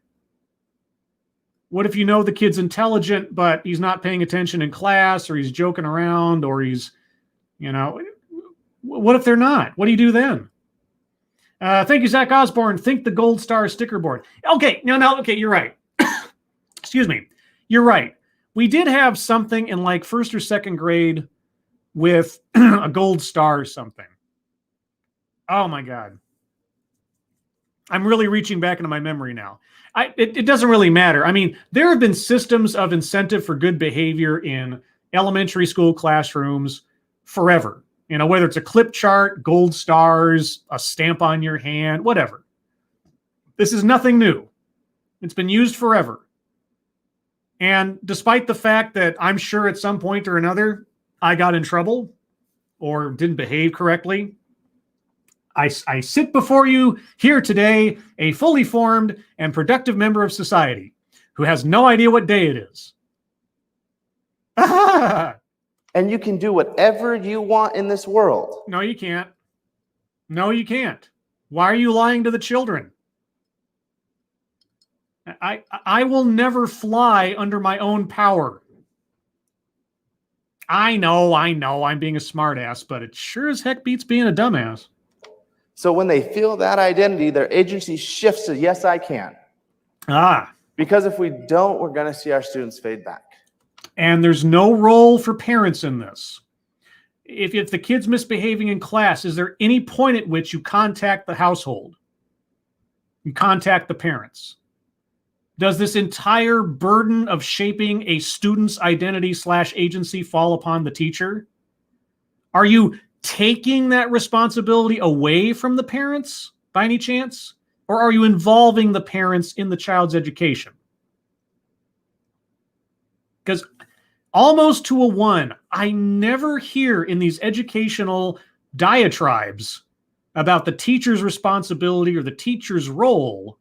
What if you know the kid's intelligent, but he's not paying attention in class, or he's joking around, or he's, what if they're not? What do you do then? Thank you, Zach Osborne. Think the gold star sticker board. Okay, okay, you're right. Excuse me. You're right. We did have something in like 1st or 2nd grade with a gold star or something. Oh my God. I'm really reaching back into my memory now. It doesn't really matter. I mean, there have been systems of incentive for good behavior in elementary school classrooms forever. You know, whether it's a clip chart, gold stars, a stamp on your hand, whatever. This is nothing new. It's been used forever. And despite the fact that I'm sure at some point or another I got in trouble or didn't behave correctly, I sit before you here today, a fully formed and productive member of society who has no idea what day it is. And you can do whatever you want in this world. No, you can't. No, you can't. Why are you lying to the children? I will never fly under my own power. I know, I'm being a smartass, but it sure as heck beats being a dumbass. So when they feel that identity, their agency shifts to, yes, I can. Because if we don't, we're going to see our students fade back. And there's no role for parents in this. If the kid's misbehaving in class, is there any point at which you contact the household? You contact the parents? Does this entire burden of shaping a student's identity/agency fall upon the teacher? Are you taking that responsibility away from the parents by any chance? Or are you involving the parents in the child's education? Because almost to a one, I never hear in these educational diatribes about the teacher's responsibility or the teacher's role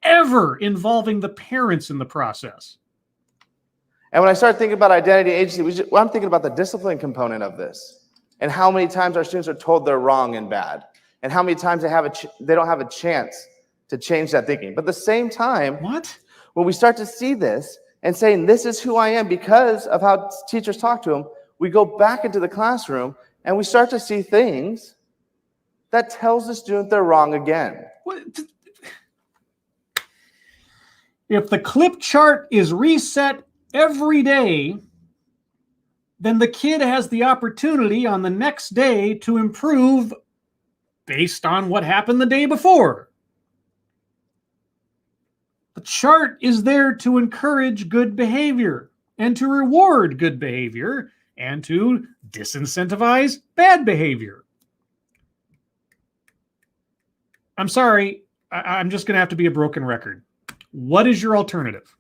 ever involving the parents in the process. And when I start thinking about identity agency, I'm thinking about the discipline component of this and how many times our students are told they're wrong and bad and how many times they don't have a chance to change that thinking. But at the same time, when we start to see this and saying, this is who I am because of how teachers talk to them, we go back into the classroom and we start to see things that tells the student they're wrong again. If the clip chart is reset every day, then the kid has the opportunity on the next day to improve based on what happened the day before. The chart is there to encourage good behavior and to reward good behavior and to disincentivize bad behavior. I'm sorry, I'm just going to have to be a broken record. What is your alternative?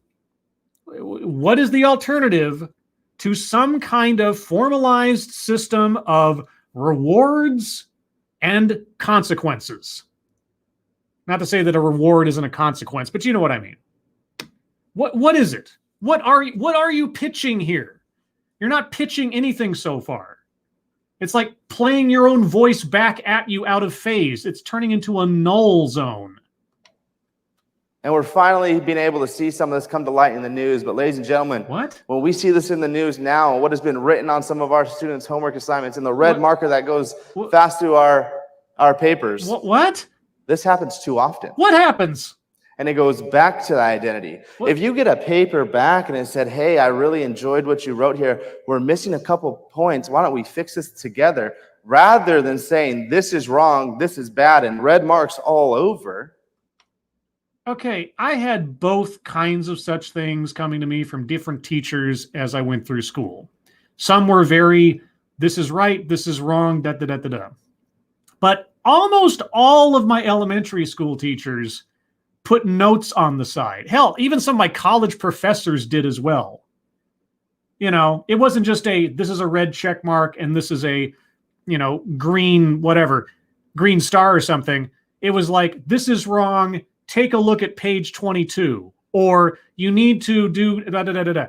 What is the alternative to some kind of formalized system of rewards and consequences? Not to say that a reward isn't a consequence, but you know what I mean. What is it? What are you pitching here? You're not pitching anything so far. It's like playing your own voice back at you out of phase. It's turning into a null zone. And we're finally being able to see some of this come to light in the news. But ladies and gentlemen, when we see this in the news now, what has been written on some of our students' homework assignments in the red marker that goes fast through our papers. What? This happens too often. What happens? And it goes back to the identity. If you get a paper back and it said, hey, I really enjoyed what you wrote here. We're missing a couple points. Why don't we fix this together? Rather than saying this is wrong, this is bad, and red marks all over. Okay, I had both kinds of such things coming to me from different teachers as I went through school. Some were very, this is right, this is wrong, da-da-da-da-da. But almost all of my elementary school teachers put notes on the side. Hell, even some of my college professors did as well. You know, it wasn't just this is a red check mark and this is a, green, whatever, green star or something. It was like, this is wrong. Take a look at page 22, or you need to do da-da-da-da-da.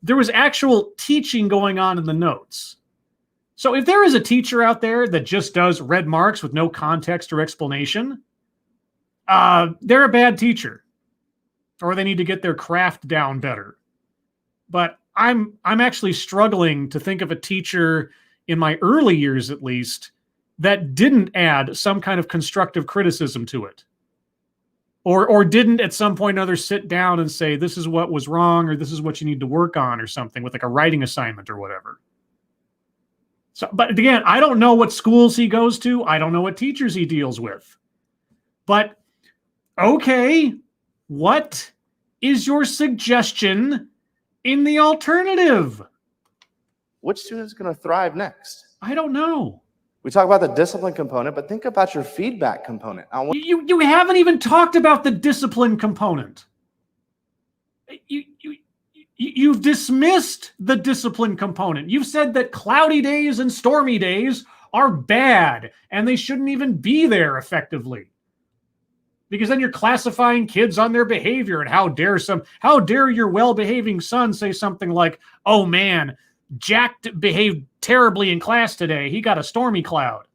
There was actual teaching going on in the notes. So if there is a teacher out there that just does red marks with no context or explanation, they're a bad teacher, or they need to get their craft down better. But I'm actually struggling to think of a teacher in my early years, at least, that didn't add some kind of constructive criticism to it. Or didn't at some point or other sit down and say, this is what was wrong, or this is what you need to work on, or something with like a writing assignment or whatever. So, but again, I don't know what schools he goes to. I don't know what teachers he deals with. But Okay, what is your suggestion in the alternative? Which student is going to thrive next? I don't know. We talk about the discipline component, but think about your feedback component. You haven't even talked about the discipline component. You've dismissed the discipline component. You've said that cloudy days and stormy days are bad and they shouldn't even be there effectively. Because then you're classifying kids on their behavior, and how dare your well-behaving son say something like, "Oh man, Jack behaved terribly in class today. He got a stormy cloud."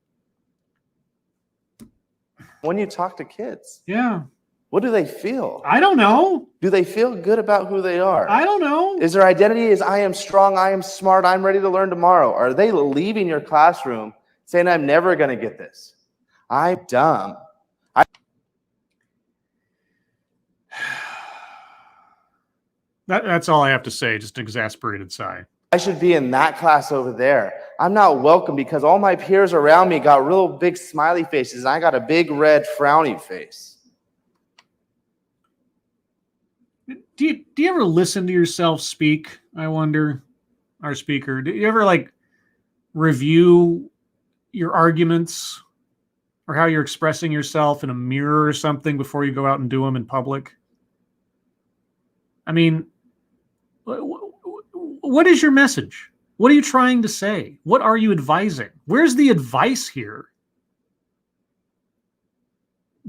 When you talk to kids, yeah, what do they feel? I don't know. Do they feel good about who they are? I don't know. Is their identity is I am strong, I am smart, I'm ready to learn tomorrow? Are they leaving your classroom saying, I'm never going to get this? I'm dumb. That's all I have to say, just an exasperated sigh. I should be in that class over there. I'm not welcome because all my peers around me got real big smiley faces and I got a big red frowny face. Do you ever listen to yourself speak? I wonder, our speaker. Do you ever review your arguments or how you're expressing yourself in a mirror or something before you go out and do them in public? I mean, what is your message? What are you trying to say? What are you advising? Where's the advice here?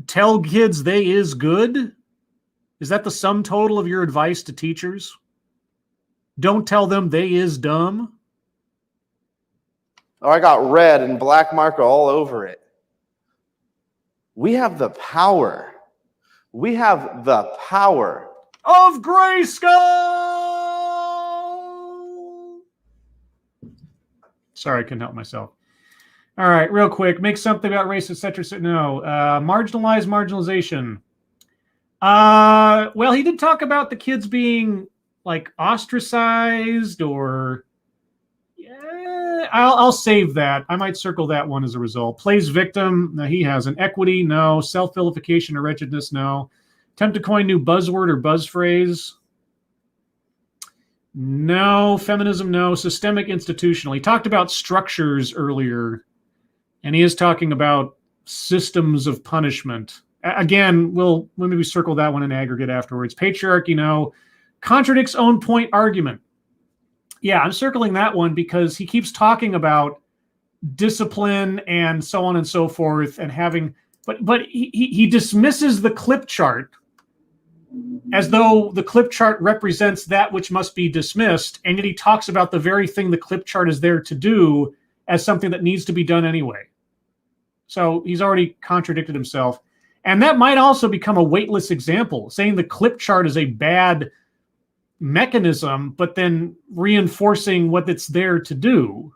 Tell kids they is good? Is that the sum total of your advice to teachers? Don't tell them they is dumb? Oh, I got red and black marker all over it. We have the power. We have the power of Grayskull! Sorry, I couldn't help myself. All right, real quick. Make something about race, etc. No. Marginalization. Well, he did talk about the kids being ostracized or... Yeah, I'll save that. I might circle that one as a result. Plays victim. No, he hasn't. Equity, no. Self-vilification or wretchedness, no. Attempt to coin new buzzword or buzz phrase. No. Feminism, no. Systemic institutional. He talked about structures earlier, and he is talking about systems of punishment. Again, we'll maybe circle that one in aggregate afterwards. Patriarchy, no. Contradicts own point argument. Yeah, I'm circling that one because he keeps talking about discipline and so on and so forth and having, but he dismisses the clip chart as though the clip chart represents that which must be dismissed, and yet he talks about the very thing the clip chart is there to do as something that needs to be done anyway. So he's already contradicted himself. And that might also become a weightless example, saying the clip chart is a bad mechanism, but then reinforcing what it's there to do.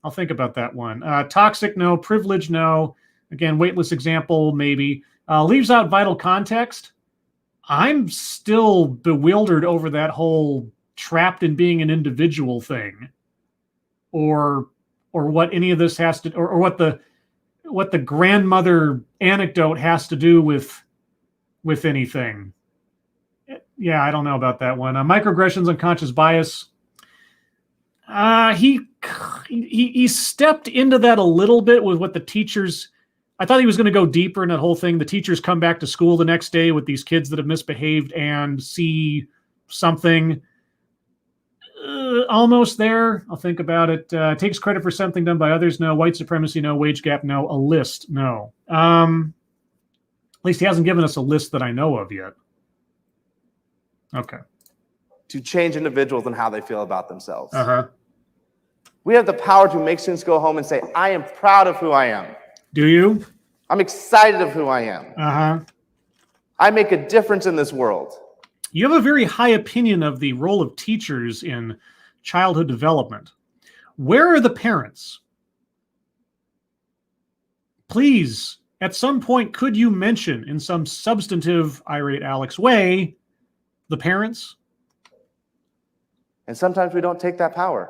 I'll think about that one. Toxic, no. Privilege, no. Again, weightless example, maybe. Leaves out vital context. I'm still bewildered over that whole trapped in being an individual thing, or what any of this has to, or what the grandmother anecdote has to do with anything. Yeah, I don't know about that one. Microaggressions, unconscious bias. He stepped into that a little bit with what the teachers. I thought he was going to go deeper in that whole thing. The teachers come back to school the next day with these kids that have misbehaved and see something. Almost there. I'll think about it. Takes credit for something done by others. No. White supremacy. No. Wage gap. No. A list. No. At least he hasn't given us a list that I know of yet. Okay. To change individuals and how they feel about themselves. Uh-huh. We have the power to make students go home and say, I am proud of who I am. Do you? I'm excited of who I am. Uh-huh. I make a difference in this world. You have a very high opinion of the role of teachers in childhood development. Where are the parents? Please, at some point, could you mention in some substantive, irate Alex way, the parents? And sometimes we don't take that power.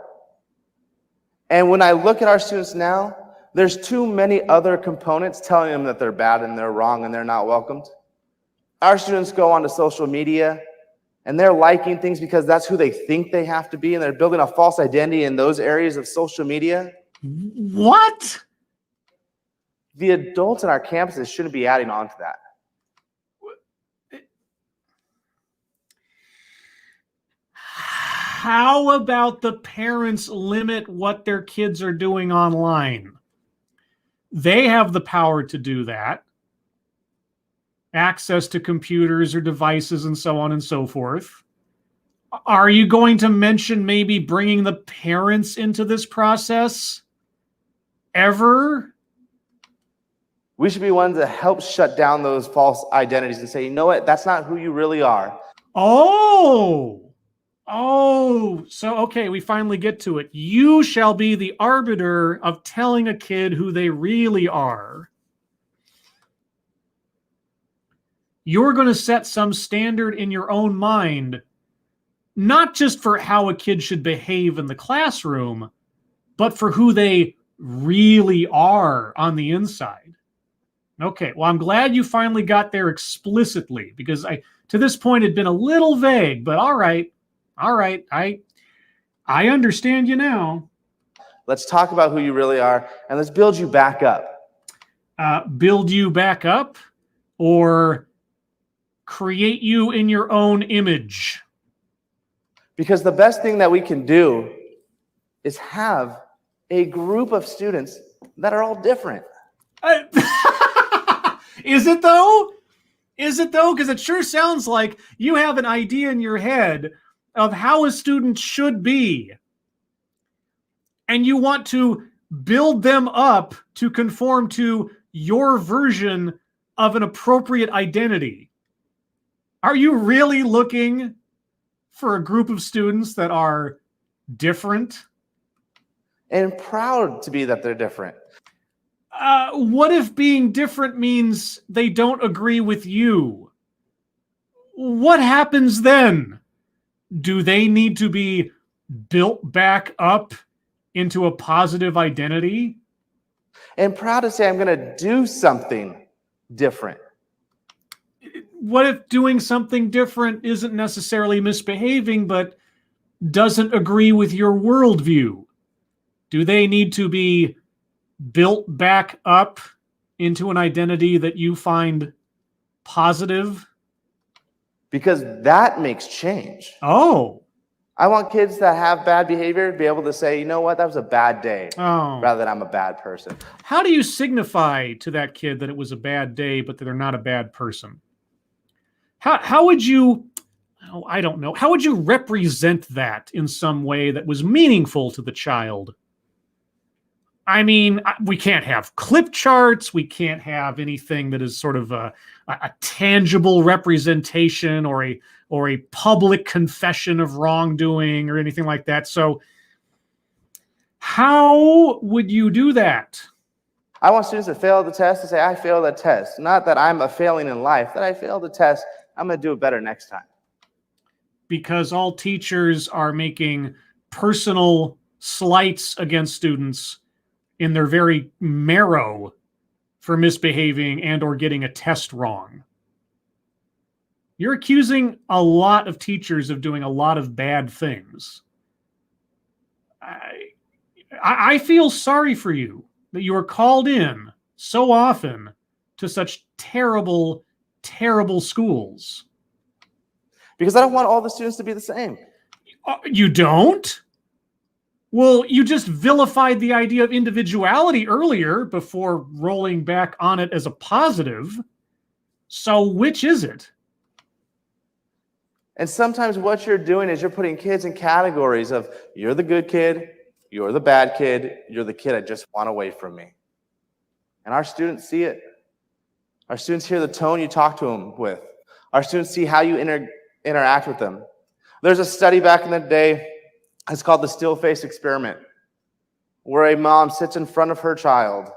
And when I look at our students now, there's too many other components telling them that they're bad and they're wrong and they're not welcomed. Our students go onto social media and they're liking things because that's who they think they have to be, and they're building a false identity in those areas of social media. What? The adults in our campuses shouldn't be adding on to that. How about the parents limit what their kids are doing online? They have the power to do that. Access to computers or devices and so on and so forth. Are you going to mention maybe bringing the parents into this process? Ever? We should be ones that help shut down those false identities and say, you know what, that's not who you really are. So okay, we finally get to it. You shall be the arbiter of telling a kid who they really are. You're going to set some standard in your own mind, not just for how a kid should behave in the classroom, but for who they really are on the inside. Okay, well, I'm glad you finally got there explicitly, because to this point had been a little vague, but all right, I understand you now. Let's talk about who you really are, and let's build you back up. Build you back up, or create you in your own image? Because the best thing that we can do is have a group of students that are all different. Is it though? Because it sure sounds like you have an idea in your head of how a student should be, and you want to build them up to conform to your version of an appropriate identity. Are you really looking for a group of students that are different? And proud to be that they're different. What if being different means they don't agree with you? What happens then? Do they need to be built back up into a positive identity? And proud to say, I'm going to do something different. What if doing something different isn't necessarily misbehaving, but doesn't agree with your worldview? Do they need to be built back up into an identity that you find positive? Because that makes change. Oh. I want kids that have bad behavior to be able to say, you know what, that was a bad day, rather than I'm a bad person. How do you signify to that kid that it was a bad day, but that they're not a bad person? How would you, I don't know, how would you represent that in some way that was meaningful to the child? I mean, we can't have clip charts. We can't have anything that is sort of a tangible representation or a public confession of wrongdoing or anything like that. So how would you do that? I want students to fail the test to say, I failed the test. Not that I'm a failing in life, that I failed the test. I'm going to do it better next time. Because all teachers are making personal slights against students in their very marrow for misbehaving and or getting a test wrong. You're accusing a lot of teachers of doing a lot of bad things. I feel sorry for you that you are called in so often to such terrible, terrible schools. Because I don't want all the students to be the same. You don't? Well, you just vilified the idea of individuality earlier before rolling back on it as a positive. So which is it? And sometimes what you're doing is you're putting kids in categories of, you're the good kid, you're the bad kid, you're the kid I just want away from me. And our students see it. Our students hear the tone you talk to them with. Our students see how you interact with them. There's a study back in the day, it's called the still face experiment, where a mom sits in front of her child,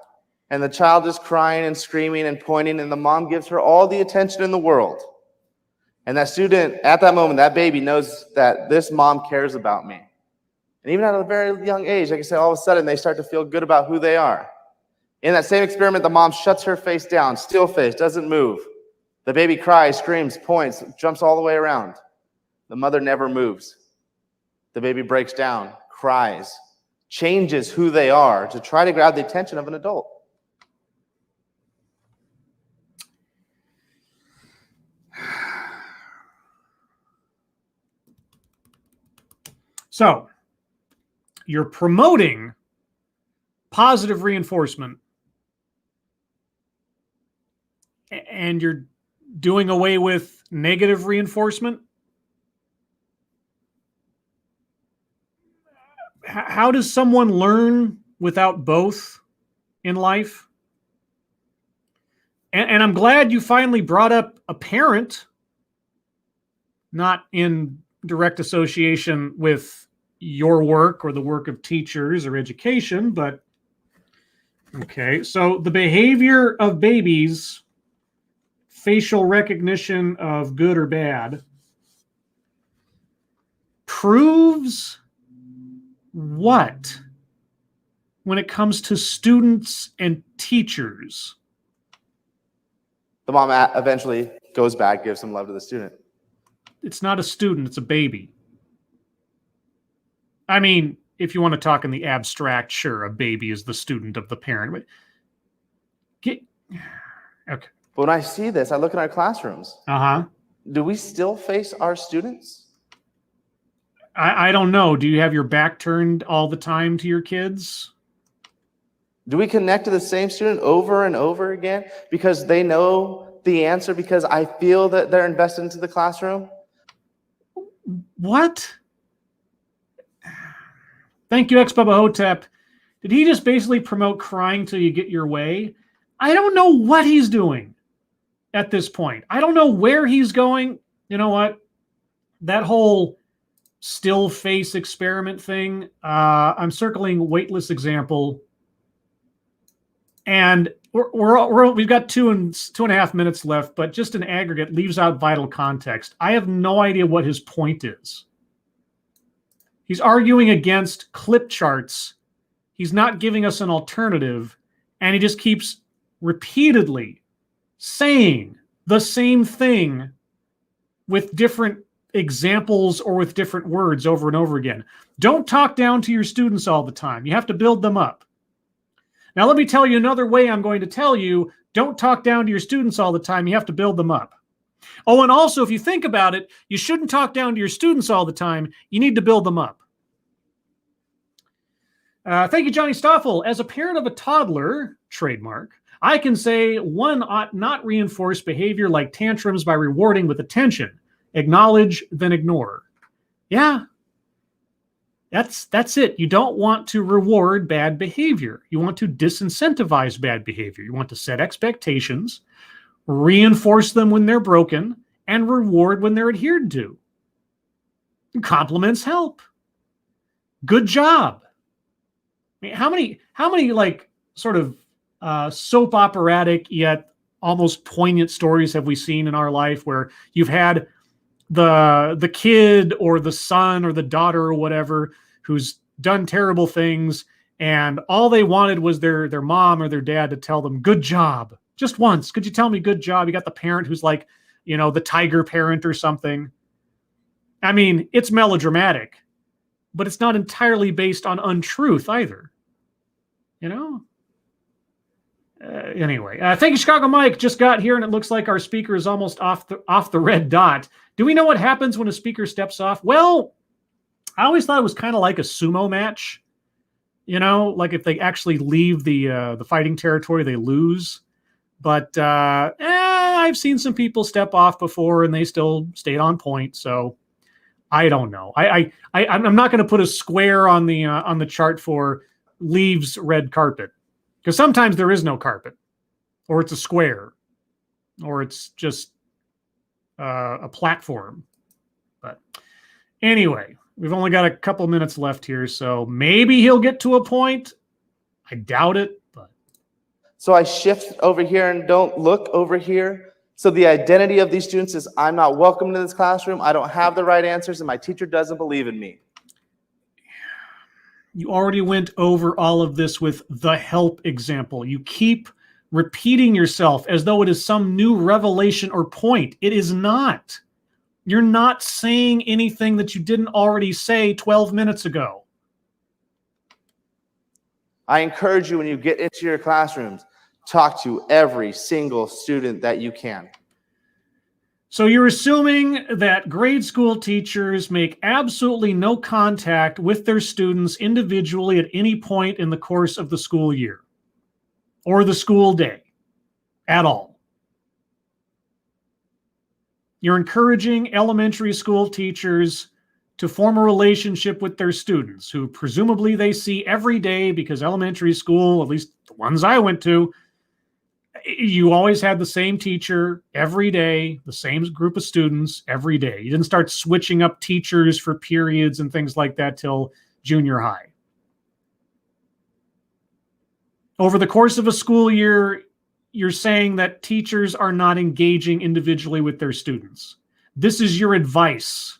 and the child is crying and screaming and pointing, and the mom gives her all the attention in the world. And that student, at that moment, that baby knows that this mom cares about me. And even at a very young age, like I said, all of a sudden, they start to feel good about who they are. In that same experiment, the mom shuts her face down, still face, doesn't move. The baby cries, screams, points, jumps all the way around. The mother never moves. The baby breaks down, cries, changes who they are to try to grab the attention of an adult. So, you're promoting positive reinforcement and you're doing away with negative reinforcement. How does someone learn without both in life? And I'm glad you finally brought up a parent, not in direct association with your work or the work of teachers or education, but okay. So the behavior of babies, facial recognition of good or bad, proves what when it comes to students and teachers? The mom eventually goes back, gives some love to the student. It's not a student, it's a baby. I mean, if you want to talk in the abstract, sure, a baby is the student of the parent. But okay. But when I see this, I look at our classrooms. Uh-huh. Do we still face our students? I don't know. Do you have your back turned all the time to your kids? Do we connect to the same student over and over again because they know the answer, because I feel that they're invested into the classroom? What? Thank you, ex-Bubba Hotep. Did he just basically promote crying till you get your way? I don't know what he's doing at this point. I don't know where he's going. You know what? That whole still face experiment thing, I'm circling weightless example. And we've got 2.5 minutes left, but just an aggregate leaves out vital context. I have no idea what his point is. He's arguing against clip charts. He's not giving us an alternative, and he just keeps repeatedly saying the same thing with different examples or with different words over and over again. Don't talk down to your students all the time. You have to build them up. Now, let me tell you another way I'm going to tell you, don't talk down to your students all the time. You have to build them up. Oh, and also, if you think about it, you shouldn't talk down to your students all the time. You need to build them up. Thank you, Johnny Stoffel. As a parent of a toddler, trademark, I can say one ought not reinforce behavior like tantrums by rewarding with attention. Acknowledge, then ignore. Yeah. That's it. You don't want to reward bad behavior. You want to disincentivize bad behavior. You want to set expectations, reinforce them when they're broken, and reward when they're adhered to. Compliments help. Good job. I mean, how many like sort of soap operatic yet almost poignant stories have we seen in our life where you've had the kid or the son or the daughter or whatever who's done terrible things, and all they wanted was their mom or their dad to tell them, good job, just once. Could you tell me good job? You got the parent who's like, you know, the tiger parent or something. I mean, it's melodramatic, but it's not entirely based on untruth either. You know? Anyway, thank you, Chicago Mike. Just got here, and it looks like our speaker is almost off the red dot. Do we know what happens when a speaker steps off? Well, I always thought it was kind of like a sumo match. You know, like if they actually leave the fighting territory, they lose. But I've seen some people step off before, and they still stayed on point. So I don't know. I'm not going to put a square on the chart for leaves red carpet, because sometimes there is no carpet, or it's a square, or it's just a platform. But anyway, we've only got a couple minutes left here, so maybe he'll get to a point. I doubt it, but. So I shift over here and don't look over here. So the identity of these students is, I'm not welcome to this classroom. I don't have the right answers, and my teacher doesn't believe in me. You already went over all of this with the help example. You keep repeating yourself as though it is some new revelation or point. It is not. You're not saying anything that you didn't already say 12 minutes ago. I encourage you, when you get into your classrooms, talk to every single student that you can. So you're assuming that grade school teachers make absolutely no contact with their students individually at any point in the course of the school year or the school day at all. You're encouraging elementary school teachers to form a relationship with their students, who presumably they see every day, because elementary school, at least the ones I went to, you always had the same teacher every day, the same group of students every day. You didn't start switching up teachers for periods and things like that till junior high. Over the course of a school year, you're saying that teachers are not engaging individually with their students. This is your advice.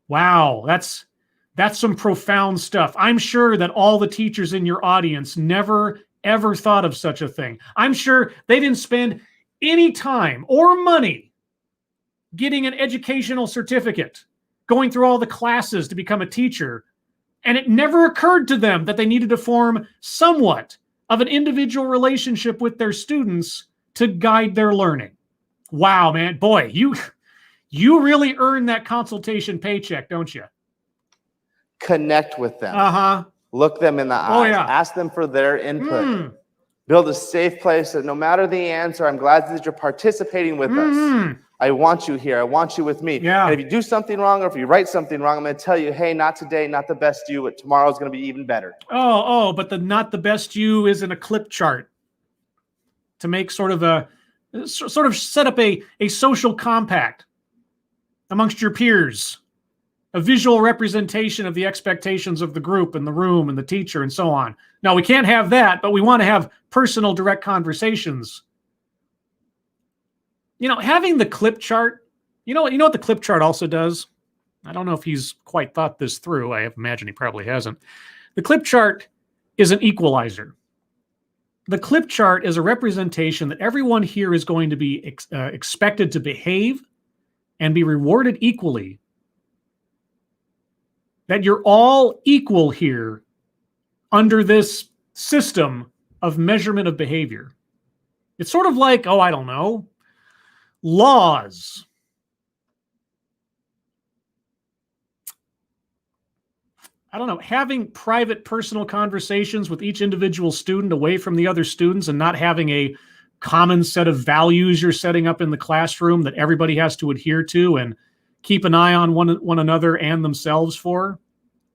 Wow, that's some profound stuff. I'm sure that all the teachers in your audience never ever thought of such a thing. I'm sure they didn't spend any time or money getting an educational certificate, going through all the classes to become a teacher, and it never occurred to them that they needed to form somewhat of an individual relationship with their students to guide their learning. Wow, man. Boy, you really earn that consultation paycheck, don't you? Connect with them. Uh-huh. Look them in the eyes. Oh, yeah. Ask them for their input. Build a safe place that no matter the answer, I'm glad that you're participating with us. I want you here. I want you with me. Yeah. And if you do something wrong, or if you write something wrong, I'm going to tell you, hey, not today, not the best you, but tomorrow's going to be even better. But the not the best you is in a clip chart to make sort of set up a social compact amongst your peers, a visual representation of the expectations of the group and the room and the teacher and so on. Now, we can't have that, but we want to have personal, direct conversations. You know, having the clip chart, you know what the clip chart also does? I don't know if he's quite thought this through. I imagine he probably hasn't. The clip chart is an equalizer. The clip chart is a representation that everyone here is going to be expected to behave and be rewarded equally. That you're all equal here under this system of measurement of behavior. It's sort of like, I don't know, laws. I don't know, having private personal conversations with each individual student away from the other students and not having a common set of values you're setting up in the classroom that everybody has to adhere to and keep an eye on one another and themselves for.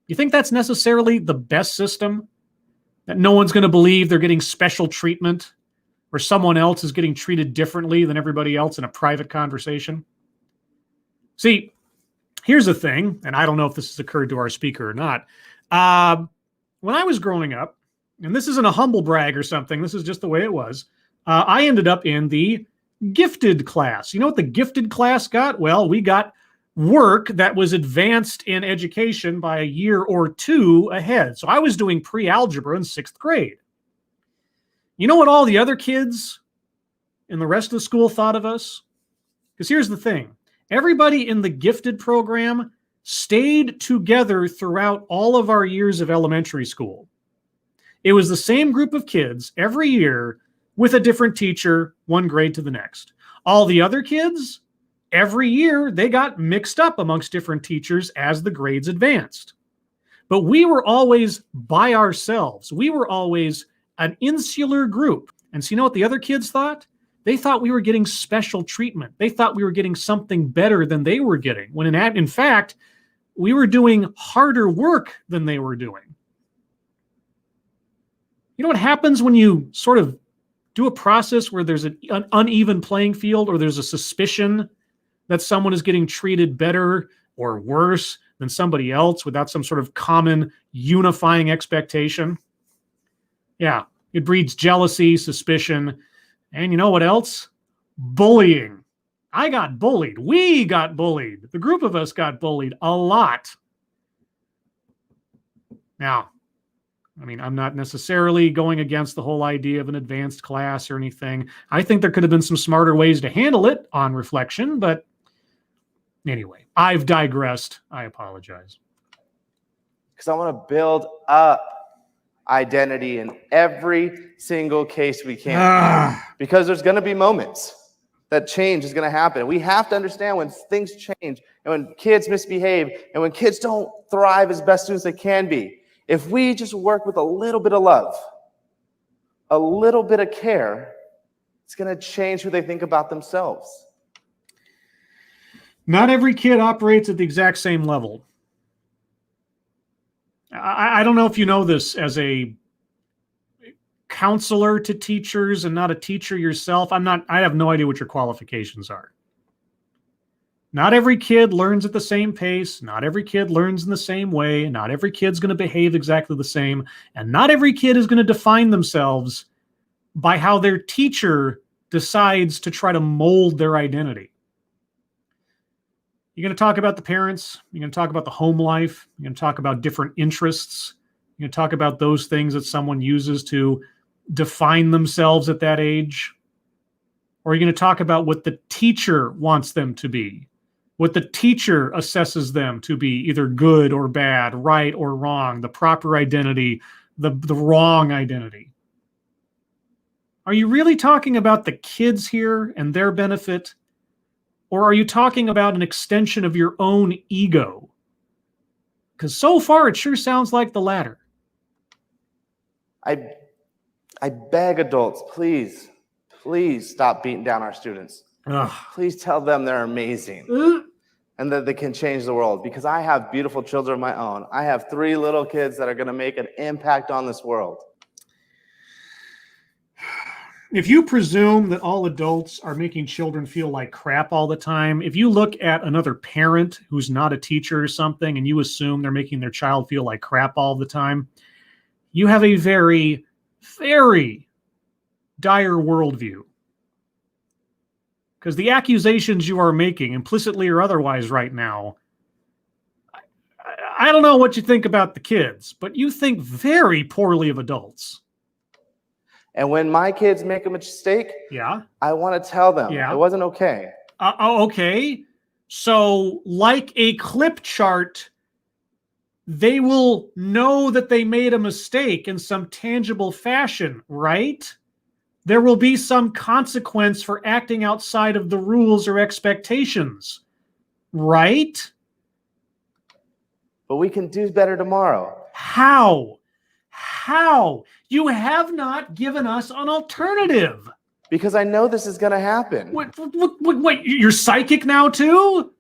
You think that's necessarily the best system? That no one's going to believe they're getting special treatment or someone else is getting treated differently than everybody else in a private conversation? See, here's the thing, and I don't know if this has occurred to our speaker or not. When I was growing up, and this isn't a humble brag or something, this is just the way it was, I ended up in the gifted class. You know what the gifted class got? Well, we got work that was advanced in education by a year or two ahead. So I was doing pre-algebra in 6th grade. You know what all the other kids in the rest of the school thought of us? Because here's the thing. Everybody in the gifted program stayed together throughout all of our years of elementary school. It was the same group of kids every year with a different teacher, one grade to the next. All the other kids, every year, they got mixed up amongst different teachers as the grades advanced. But we were always by ourselves. We were always an insular group. And so you know what the other kids thought? They thought we were getting special treatment. They thought we were getting something better than they were getting, when in fact, we were doing harder work than they were doing. You know what happens when you sort of do a process where there's an uneven playing field, or there's a suspicion that someone is getting treated better or worse than somebody else without some sort of common unifying expectation? Yeah, it breeds jealousy, suspicion, and you know what else? Bullying. I got bullied. We got bullied. The group of us got bullied a lot. Now, I mean, I'm not necessarily going against the whole idea of an advanced class or anything. I think there could have been some smarter ways to handle it on reflection, but anyway, I've digressed. I apologize. Because I want to build up identity in every single case we can. Because there's going to be moments that change is going to happen. We have to understand when things change and when kids misbehave and when kids don't thrive as best students they can be. If we just work with a little bit of love, a little bit of care, it's going to change who they think about themselves. Not every kid operates at the exact same level. I don't know if you know this as a counselor to teachers and not a teacher yourself. I have no idea what your qualifications are. Not every kid learns at the same pace. Not every kid learns in the same way. Not every kid's going to behave exactly the same. And not every kid is going to define themselves by how their teacher decides to try to mold their identity. You're going to talk about the parents. You're going to talk about the home life. You're going to talk about different interests. You're going to talk about those things that someone uses to define themselves at that age. Or you're going to talk about what the teacher wants them to be, what the teacher assesses them to be, either good or bad, right or wrong, the proper identity, the wrong identity. Are you really talking about the kids here and their benefit? Or are you talking about an extension of your own ego? Because so far, it sure sounds like the latter. I beg adults, please stop beating down our students. Ugh. Please tell them they're amazing and that they can change the world. Because I have beautiful children of my own. I have 3 little kids that are going to make an impact on this world. If you presume that all adults are making children feel like crap all the time, if you look at another parent who's not a teacher or something and you assume they're making their child feel like crap all the time, you have a very, very dire worldview. Because the accusations you are making, implicitly or otherwise right now, I don't know what you think about the kids, but you think very poorly of adults. And when my kids make a mistake, yeah, I want to tell them it wasn't okay. Okay. So like a clip chart, they will know that they made a mistake in some tangible fashion, right? There will be some consequence for acting outside of the rules or expectations, right? But we can do better tomorrow. How? You have not given us an alternative. Because I know this is going to happen. Wait, you're psychic now too?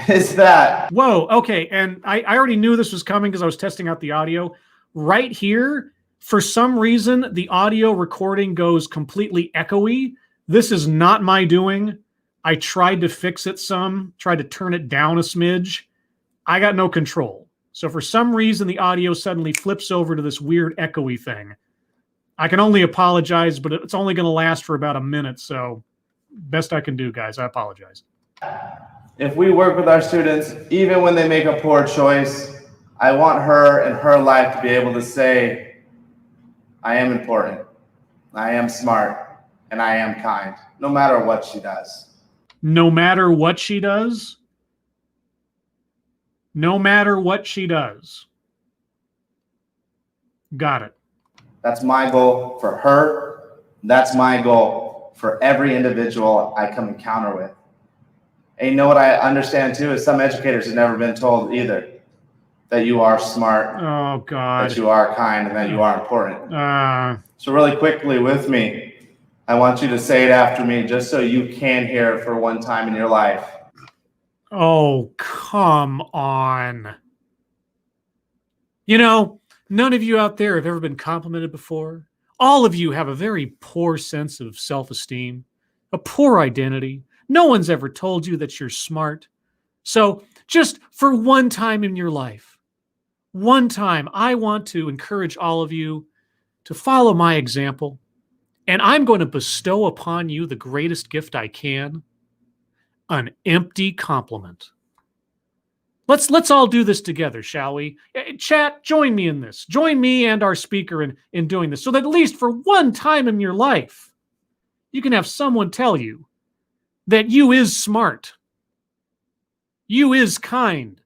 Is that? Whoa, okay. And I already knew this was coming because I was testing out the audio. Right here, for some reason, the audio recording goes completely echoey. This is not my doing. I tried to fix it tried to turn it down a smidge. I got no control. So for some reason, the audio suddenly flips over to this weird echoey thing. I can only apologize, but it's only going to last for about a minute. So best I can do, guys. I apologize. If we work with our students, even when they make a poor choice, I want her in her life to be able to say, I am important, I am smart, and I am kind, no matter what she does. No matter what she does? No matter what she does. Got it. That's my goal for her. That's my goal for every individual I come encounter with. And you know what I understand too is some educators have never been told either that you are smart, oh God, that you are kind, and that you are important. So really quickly with me, I want you to say it after me just so you can hear it for one time in your life. Oh, come on. You know, none of you out there have ever been complimented before. All of you have a very poor sense of self-esteem, a poor identity. No one's ever told you that you're smart. So just for one time in your life, one time, I want to encourage all of you to follow my example. And I'm going to bestow upon you the greatest gift I can, an empty compliment. Let's all do this together, shall we? Chat, join me in this. Join me and our speaker in doing this, so that at least for one time in your life, you can have someone tell you that you is smart, you is kind,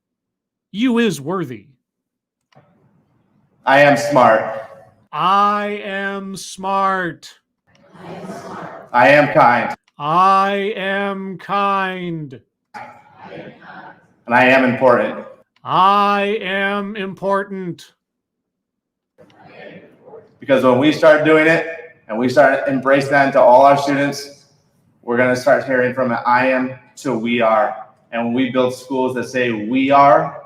you is worthy. I am smart. I am smart. I am kind. I am kind. And I am important. I am important. Because when we start doing it and we start embracing that into all our students, we're going to start hearing from an I am to we are. And when we build schools that say we are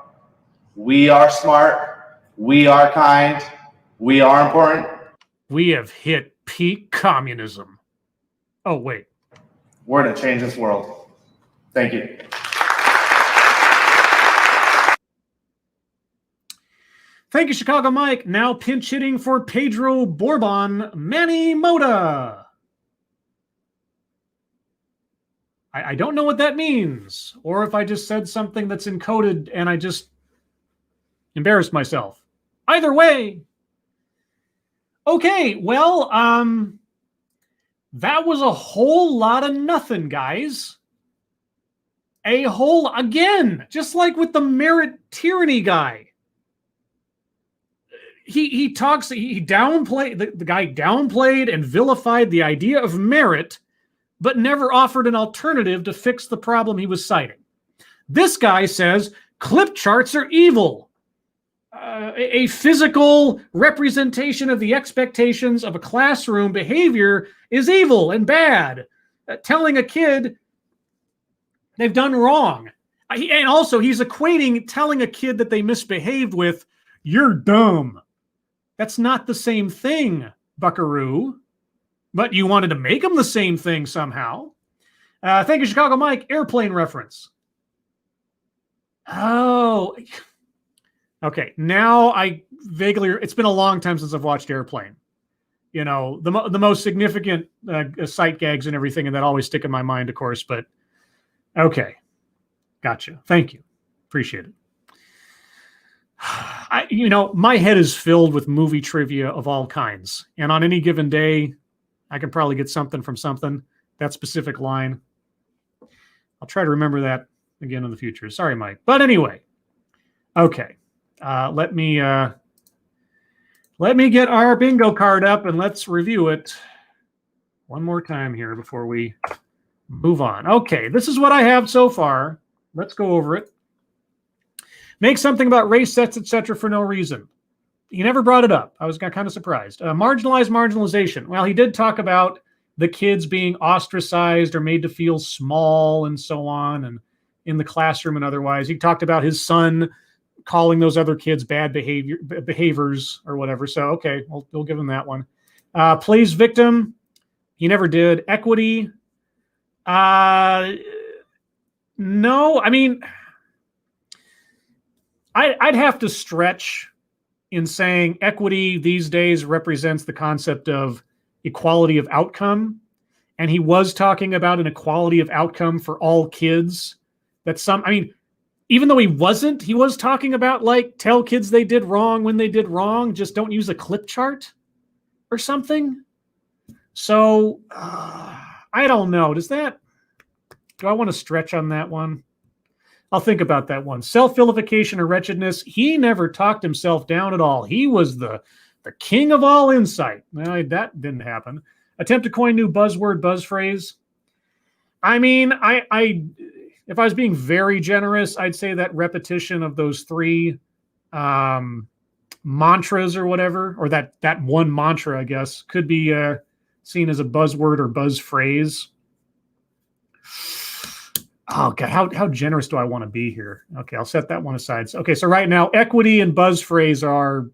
smart, we are kind, we are important. We have hit peak communism. Oh, wait. We're going to change this world. Thank you. Thank you, Chicago Mike. Now pinch hitting for Pedro Bourbon, Manny Moda. I don't know what that means, or if I just said something that's encoded and I just embarrassed myself. Either way. Okay, well, that was a whole lot of nothing, guys. Again, just like with the merit tyranny guy. He downplayed, the guy downplayed and vilified the idea of merit, but never offered an alternative to fix the problem he was citing. This guy says clip charts are evil. A physical representation of the expectations of a classroom behavior is evil and bad. Telling a kid they've done wrong. And also, he's equating telling a kid that they misbehaved with, you're dumb. That's not the same thing, buckaroo. But you wanted to make them the same thing somehow. Thank you, Chicago Mike. Airplane reference. Oh. Okay, now I vaguely... It's been a long time since I've watched Airplane. You know, the most significant sight gags and everything, and that always stick in my mind, of course. But, okay. Gotcha. Thank you. Appreciate it. My head is filled with movie trivia of all kinds. And on any given day, I can probably get something from something. That specific line. I'll try to remember that again in the future. Sorry, Mike. But anyway. Okay. Let me get our bingo card up and let's review it one more time here before we move on. Okay. This is what I have so far. Let's go over it. Make something about race sets, etc. for no reason. He never brought it up. I was kind of surprised. Marginalization. Well, he did talk about the kids being ostracized or made to feel small and so on, and in the classroom and otherwise. He talked about his son calling those other kids bad behaviors or whatever. So, okay, we'll give him that one. Plays victim. He never did. Equity. No, I mean... I'd have to stretch in saying equity these days represents the concept of equality of outcome. And he was talking about an equality of outcome for all kids. Even though he was talking about like tell kids they did wrong when they did wrong, just don't use a clip chart or something. So I don't know. Do I want to stretch on that one? I'll think about that one. Self-vilification or wretchedness. He never talked himself down at all. He was the king of all insight. Well, that didn't happen. Attempt to coin new buzzword, buzz phrase. I mean, if I was being very generous, I'd say that repetition of those three mantras or whatever, or that one mantra, I guess, could be seen as a buzzword or buzz phrase. Oh, God, how generous do I want to be here? Okay, I'll set that one aside. Okay, so right now, equity and buzz phrase are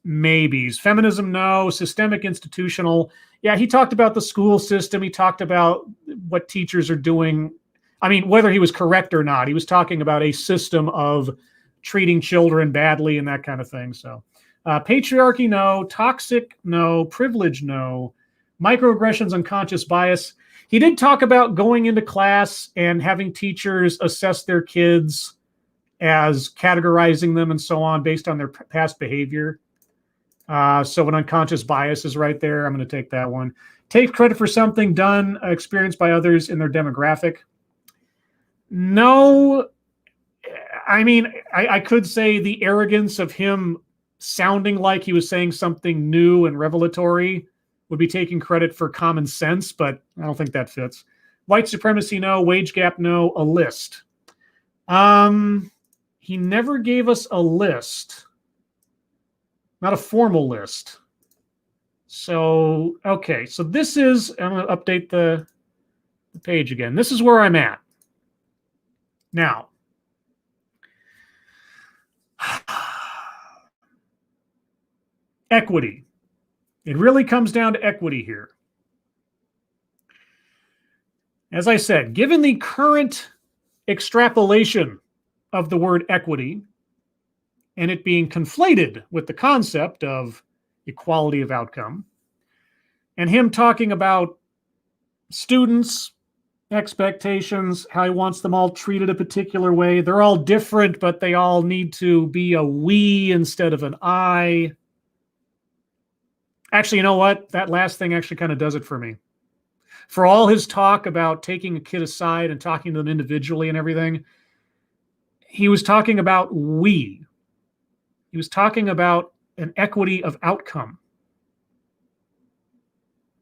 maybes. Feminism, no. Systemic, institutional. Yeah, he talked about the school system. He talked about what teachers are doing. I mean, whether he was correct or not, he was talking about a system of treating children badly and that kind of thing. So patriarchy, no. Toxic, no. Privilege, no. Microaggressions, unconscious bias. He did talk about going into class and having teachers assess their kids as categorizing them and so on based on their past behavior. So an unconscious bias is right there. I'm going to take that one. Take credit for something done, experienced by others in their demographic. No, I mean, I could say the arrogance of him sounding like he was saying something new and revelatory would be taking credit for common sense, but I don't think that fits. White supremacy, no. Wage gap, no. A list. He never gave us a list. Not a formal list. So, okay. So this is, I'm going to update the page again. This is where I'm at. Now, equity. It really comes down to equity here. As I said, given the current extrapolation of the word equity and it being conflated with the concept of equality of outcome, and him talking about students, expectations, how he wants them all treated a particular way. They're all different, but they all need to be a we instead of an I. Actually, you know what? That last thing actually kind of does it for me. For all his talk about taking a kid aside and talking to them individually and everything, he was talking about we. He was talking about an equity of outcome.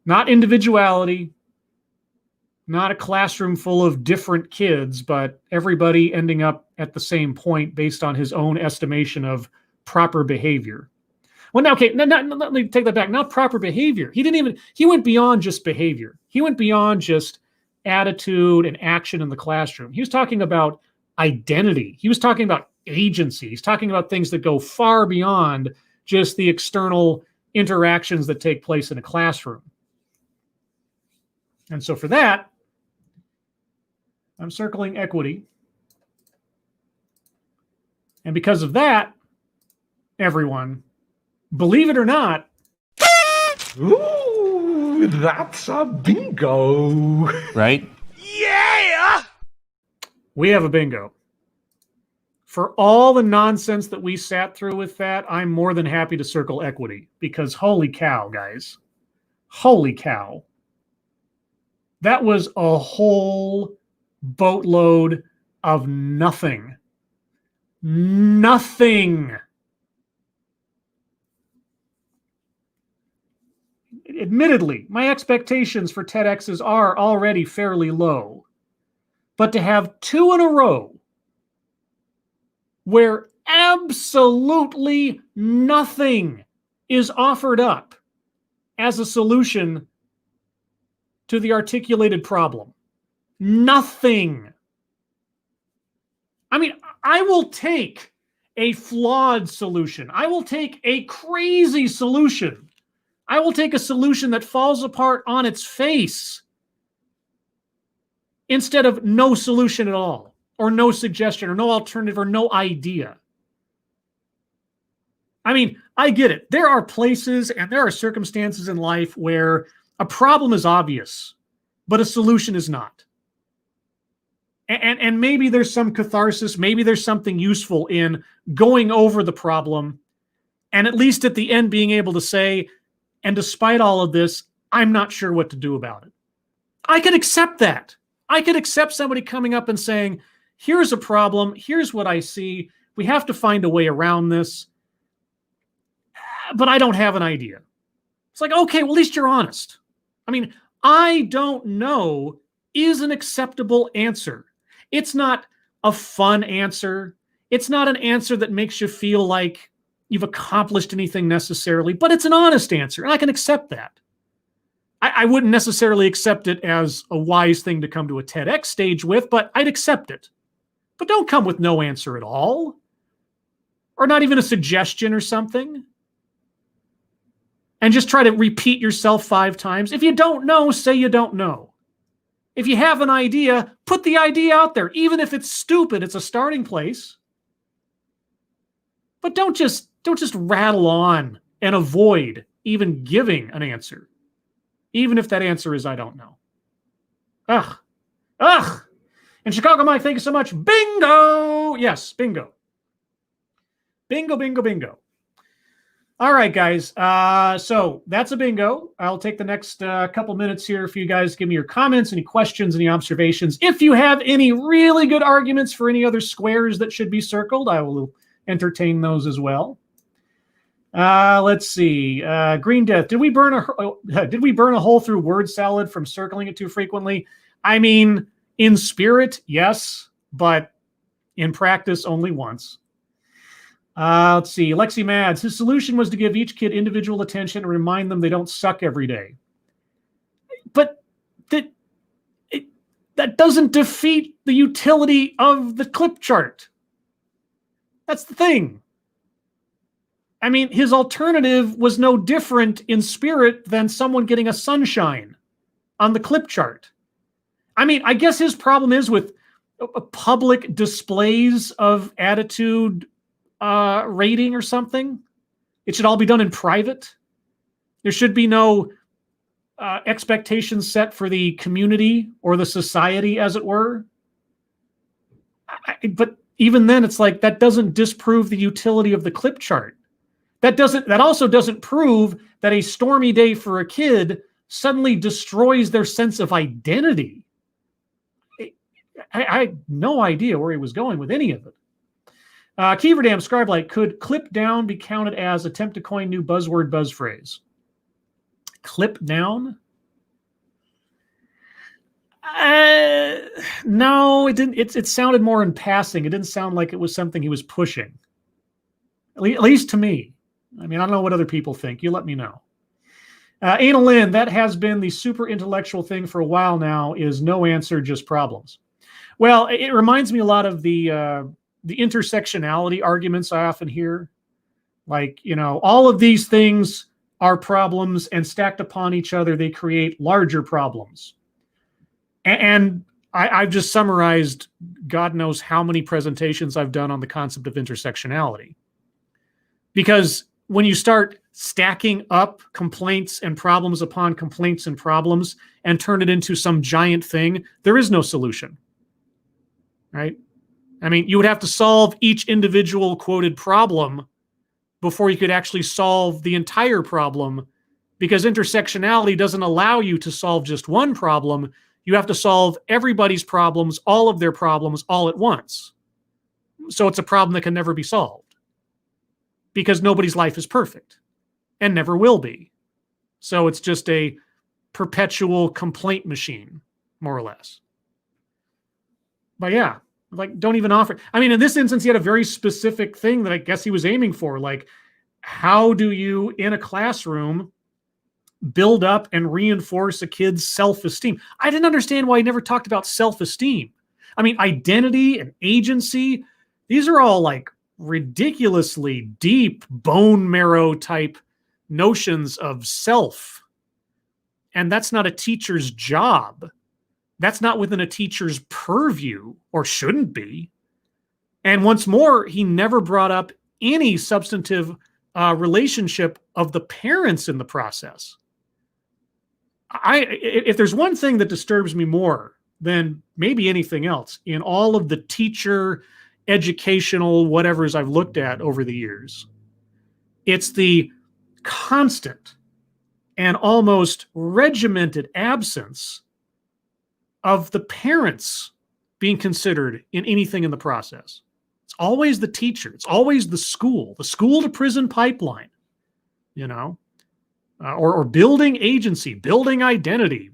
Not individuality, not a classroom full of different kids, but everybody ending up at the same point based on his own estimation of proper behavior. Well, now, okay, let me take that back. Not proper behavior. He went beyond just behavior. He went beyond just attitude and action in the classroom. He was talking about identity. He was talking about agency. He's talking about things that go far beyond just the external interactions that take place in a classroom. And so for that, I'm circling equity. And because of that, everyone, believe it or not, ooh, that's a bingo. Right? Yeah! We have a bingo. For all the nonsense that we sat through with that, I'm more than happy to circle equity because holy cow, guys. Holy cow. That was a whole boatload of nothing. Nothing. Admittedly, my expectations for TEDx's are already fairly low. But to have two in a row where absolutely nothing is offered up as a solution to the articulated problem. Nothing. I mean, I will take a flawed solution. I will take a crazy solution. I will take a solution that falls apart on its face instead of no solution at all, or no suggestion, or no alternative, or no idea. I mean, I get it. There are places and there are circumstances in life where a problem is obvious, but a solution is not. And maybe there's some catharsis, maybe there's something useful in going over the problem, and at least at the end being able to say, and despite all of this, I'm not sure what to do about it. I could accept that. I could accept somebody coming up and saying, here's a problem, here's what I see, we have to find a way around this, but I don't have an idea. It's like, okay, well, at least you're honest. I mean, I don't know is an acceptable answer. It's not a fun answer. It's not an answer that makes you feel like you've accomplished anything necessarily, but it's an honest answer, and I can accept that. I wouldn't necessarily accept it as a wise thing to come to a TEDx stage with, but I'd accept it. But don't come with no answer at all, or not even a suggestion or something, and just try to repeat yourself 5 times. If you don't know, say you don't know. If you have an idea, put the idea out there. Even if it's stupid, it's a starting place. But don't just rattle on and avoid even giving an answer, even if that answer is I don't know. Ugh. And Chicago Mike, thank you so much. Bingo! Yes, bingo. Bingo, bingo, bingo. All right, guys. So that's a bingo. I'll take the next couple minutes here for you guys. Give me your comments, any questions, any observations. If you have any really good arguments for any other squares that should be circled, I will entertain those as well. Let's see. Green Death. Did we burn a hole through word salad from circling it too frequently? I mean, in spirit, yes, but in practice, only once. Let's see. Lexi Mads. His solution was to give each kid individual attention and remind them they don't suck every day. But that doesn't defeat the utility of the clip chart. That's the thing. I mean, his alternative was no different in spirit than someone getting a sunshine on the clip chart. I mean, I guess his problem is with public displays of attitude rating or something. It should all be done in private. There should be no expectations set for the community or the society, as it were. But even then, it's like that doesn't disprove the utility of the clip chart. That also doesn't prove that a stormy day for a kid suddenly destroys their sense of identity. I had no idea where he was going with any of it. Keeverdam Scribelight, could clip down be counted as attempt to coin new buzzword buzz phrase? Clip down? No, it didn't. It sounded more in passing. It didn't sound like it was something he was pushing. At least to me. I mean, I don't know what other people think. You let me know. Anna Lynn, that has been the super intellectual thing for a while now, is no answer, just problems. Well, it reminds me a lot of the intersectionality arguments I often hear. Like, all of these things are problems, and stacked upon each other, they create larger problems. And I've just summarized God knows how many presentations I've done on the concept of intersectionality. Because when you start stacking up complaints and problems upon complaints and problems and turn it into some giant thing, there is no solution, right? I mean, you would have to solve each individual quoted problem before you could actually solve the entire problem, because intersectionality doesn't allow you to solve just one problem. You have to solve everybody's problems, all of their problems, all at once. So it's a problem that can never be solved, because nobody's life is perfect and never will be. So it's just a perpetual complaint machine, more or less. But yeah, like, don't even offer. I mean, in this instance, he had a very specific thing that I guess he was aiming for. Like, how do you, in a classroom, build up and reinforce a kid's self-esteem? I didn't understand why he never talked about self-esteem. I mean, identity and agency, these are all like ridiculously deep bone marrow type notions of self. And that's not a teacher's job. That's not within a teacher's purview, or shouldn't be. And once more, he never brought up any substantive relationship of the parents in the process. If there's one thing that disturbs me more than maybe anything else in all of the teacher educational whatevers I've looked at over the years, it's the constant and almost regimented absence of the parents being considered in anything in the process. It's always the teacher. It's always the school to prison pipeline, or building agency, building identity.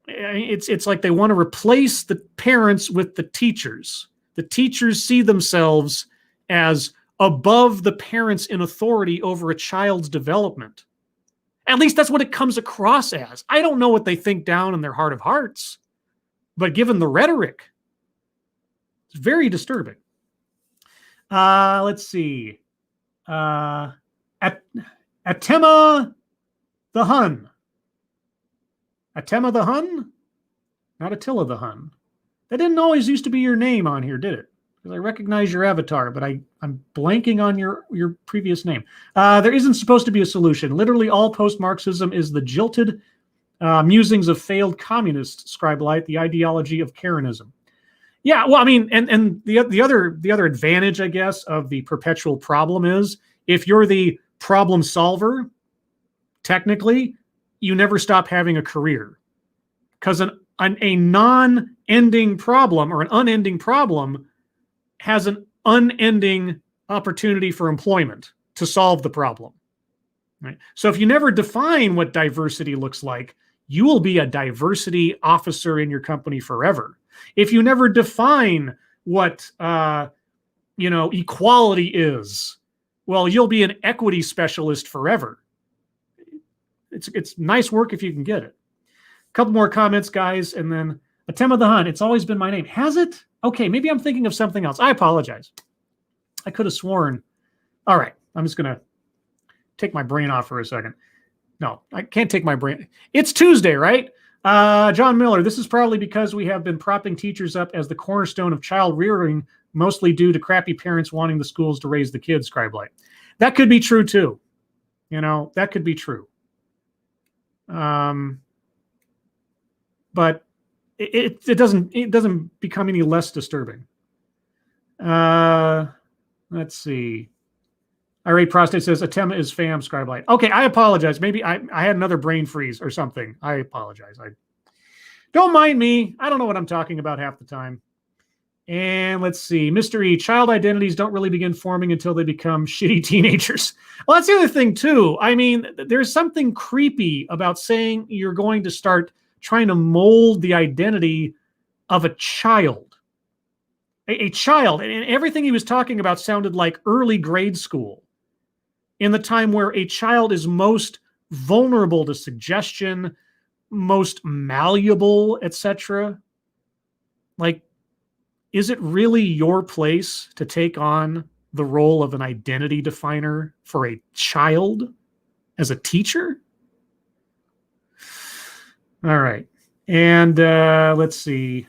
It's like they want to replace the parents with the teachers. The teachers see themselves as above the parents in authority over a child's development. At least that's what it comes across as. I don't know what they think down in their heart of hearts, but given the rhetoric, it's very disturbing. Let's see. Attema the Hun. Attema the Hun? Not Attila the Hun. That didn't always used to be your name on here, did it? Because I recognize your avatar, but I'm blanking on your previous name. There isn't supposed to be a solution. Literally all post-Marxism is the jilted Musings of Failed Communist, Scribe Light, the ideology of Karenism. Yeah, well, I mean, and the other advantage, I guess, of the perpetual problem is if you're the problem solver, technically, you never stop having a career. Because a non-ending problem or an unending problem has an unending opportunity for employment to solve the problem. Right? So if you never define what diversity looks like, you will be a diversity officer in your company forever. If you never define what equality is, well, you'll be an equity specialist forever. It's nice work if you can get it. A couple more comments, guys, and then Atem of the Hun. It's always been my name. Has it? Okay, maybe I'm thinking of something else. I apologize. I could have sworn. All right, I'm just going to take my brain off for a second. No, I can't take my brain. It's Tuesday, right? John Miller, this is probably because we have been propping teachers up as the cornerstone of child rearing, mostly due to crappy parents wanting the schools to raise the kids, Scribe Light. That could be true, too. That could be true. But it doesn't become any less disturbing. Let's see. Irate Prostate says, Atema is fam, Scribe Light. Okay, I apologize. Maybe I had another brain freeze or something. I apologize. Don't mind me. I don't know what I'm talking about half the time. And let's see. Mr. E, child identities don't really begin forming until they become shitty teenagers. Well, that's the other thing, too. I mean, there's something creepy about saying you're going to start trying to mold the identity of a child. A child. And everything he was talking about sounded like early grade school. In the time where a child is most vulnerable to suggestion, most malleable, etc. Like, is it really your place to take on the role of an identity definer for a child as a teacher? All right. And let's see.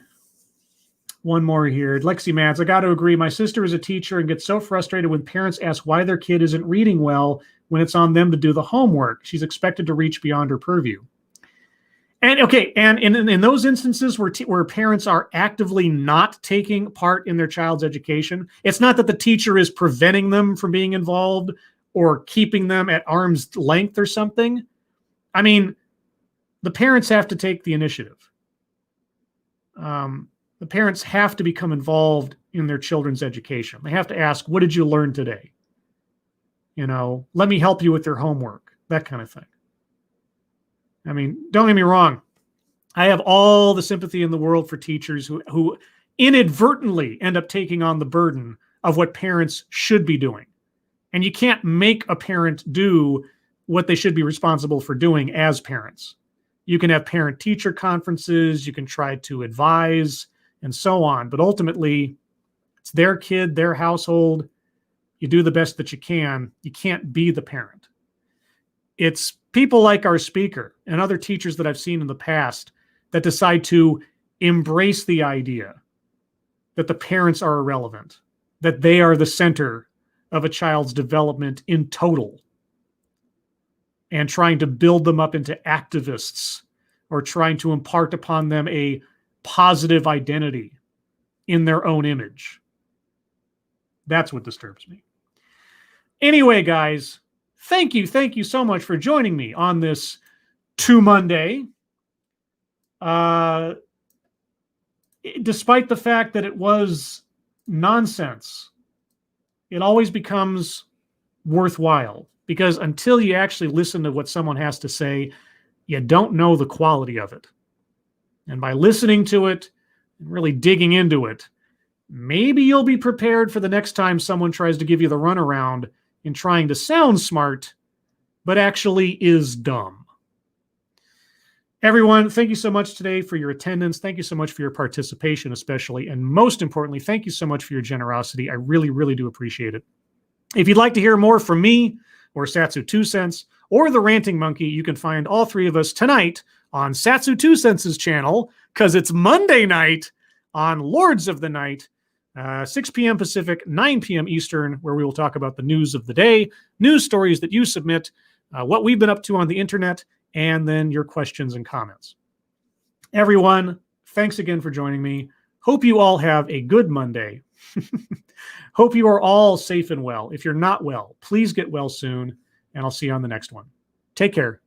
One more here. Lexi Mats, I got to agree. My sister is a teacher and gets so frustrated when parents ask why their kid isn't reading well when it's on them to do the homework. She's expected to reach beyond her purview. And okay, and in those instances where parents are actively not taking part in their child's education, it's not that the teacher is preventing them from being involved or keeping them at arm's length or something. I mean, the parents have to take the initiative. The parents have to become involved in their children's education. They have to ask, what did you learn today? Let me help you with their homework, that kind of thing. I mean, don't get me wrong. I have all the sympathy in the world for teachers who inadvertently end up taking on the burden of what parents should be doing. And you can't make a parent do what they should be responsible for doing as parents. You can have parent-teacher conferences, you can try to advise, and so on. But ultimately, it's their kid, their household. You do the best that you can. You can't be the parent. It's people like our speaker and other teachers that I've seen in the past that decide to embrace the idea that the parents are irrelevant, that they are the center of a child's development in total, and trying to build them up into activists or trying to impart upon them a positive identity in their own image. That's what disturbs me. Anyway, guys, thank you so much for joining me on this Monday. Despite the fact that it was nonsense, it always becomes worthwhile, because until you actually listen to what someone has to say, you don't know the quality of it. And by listening to it and really digging into it, maybe you'll be prepared for the next time someone tries to give you the runaround in trying to sound smart, but actually is dumb. Everyone, thank you so much today for your attendance. Thank you so much for your participation, especially. And most importantly, thank you so much for your generosity. I really, really do appreciate it. If you'd like to hear more from me or Satsu 2 Cents or the Ranting Monkey, you can find all three of us tonight on Satsu 2 Cents' channel, because it's Monday night on Lords of the Night, 6 p.m. Pacific, 9 p.m. Eastern, where we will talk about the news of the day, news stories that you submit, what we've been up to on the internet, and then your questions and comments. Everyone, thanks again for joining me. Hope you all have a good Monday. Hope you are all safe and well. If you're not well, please get well soon, and I'll see you on the next one. Take care.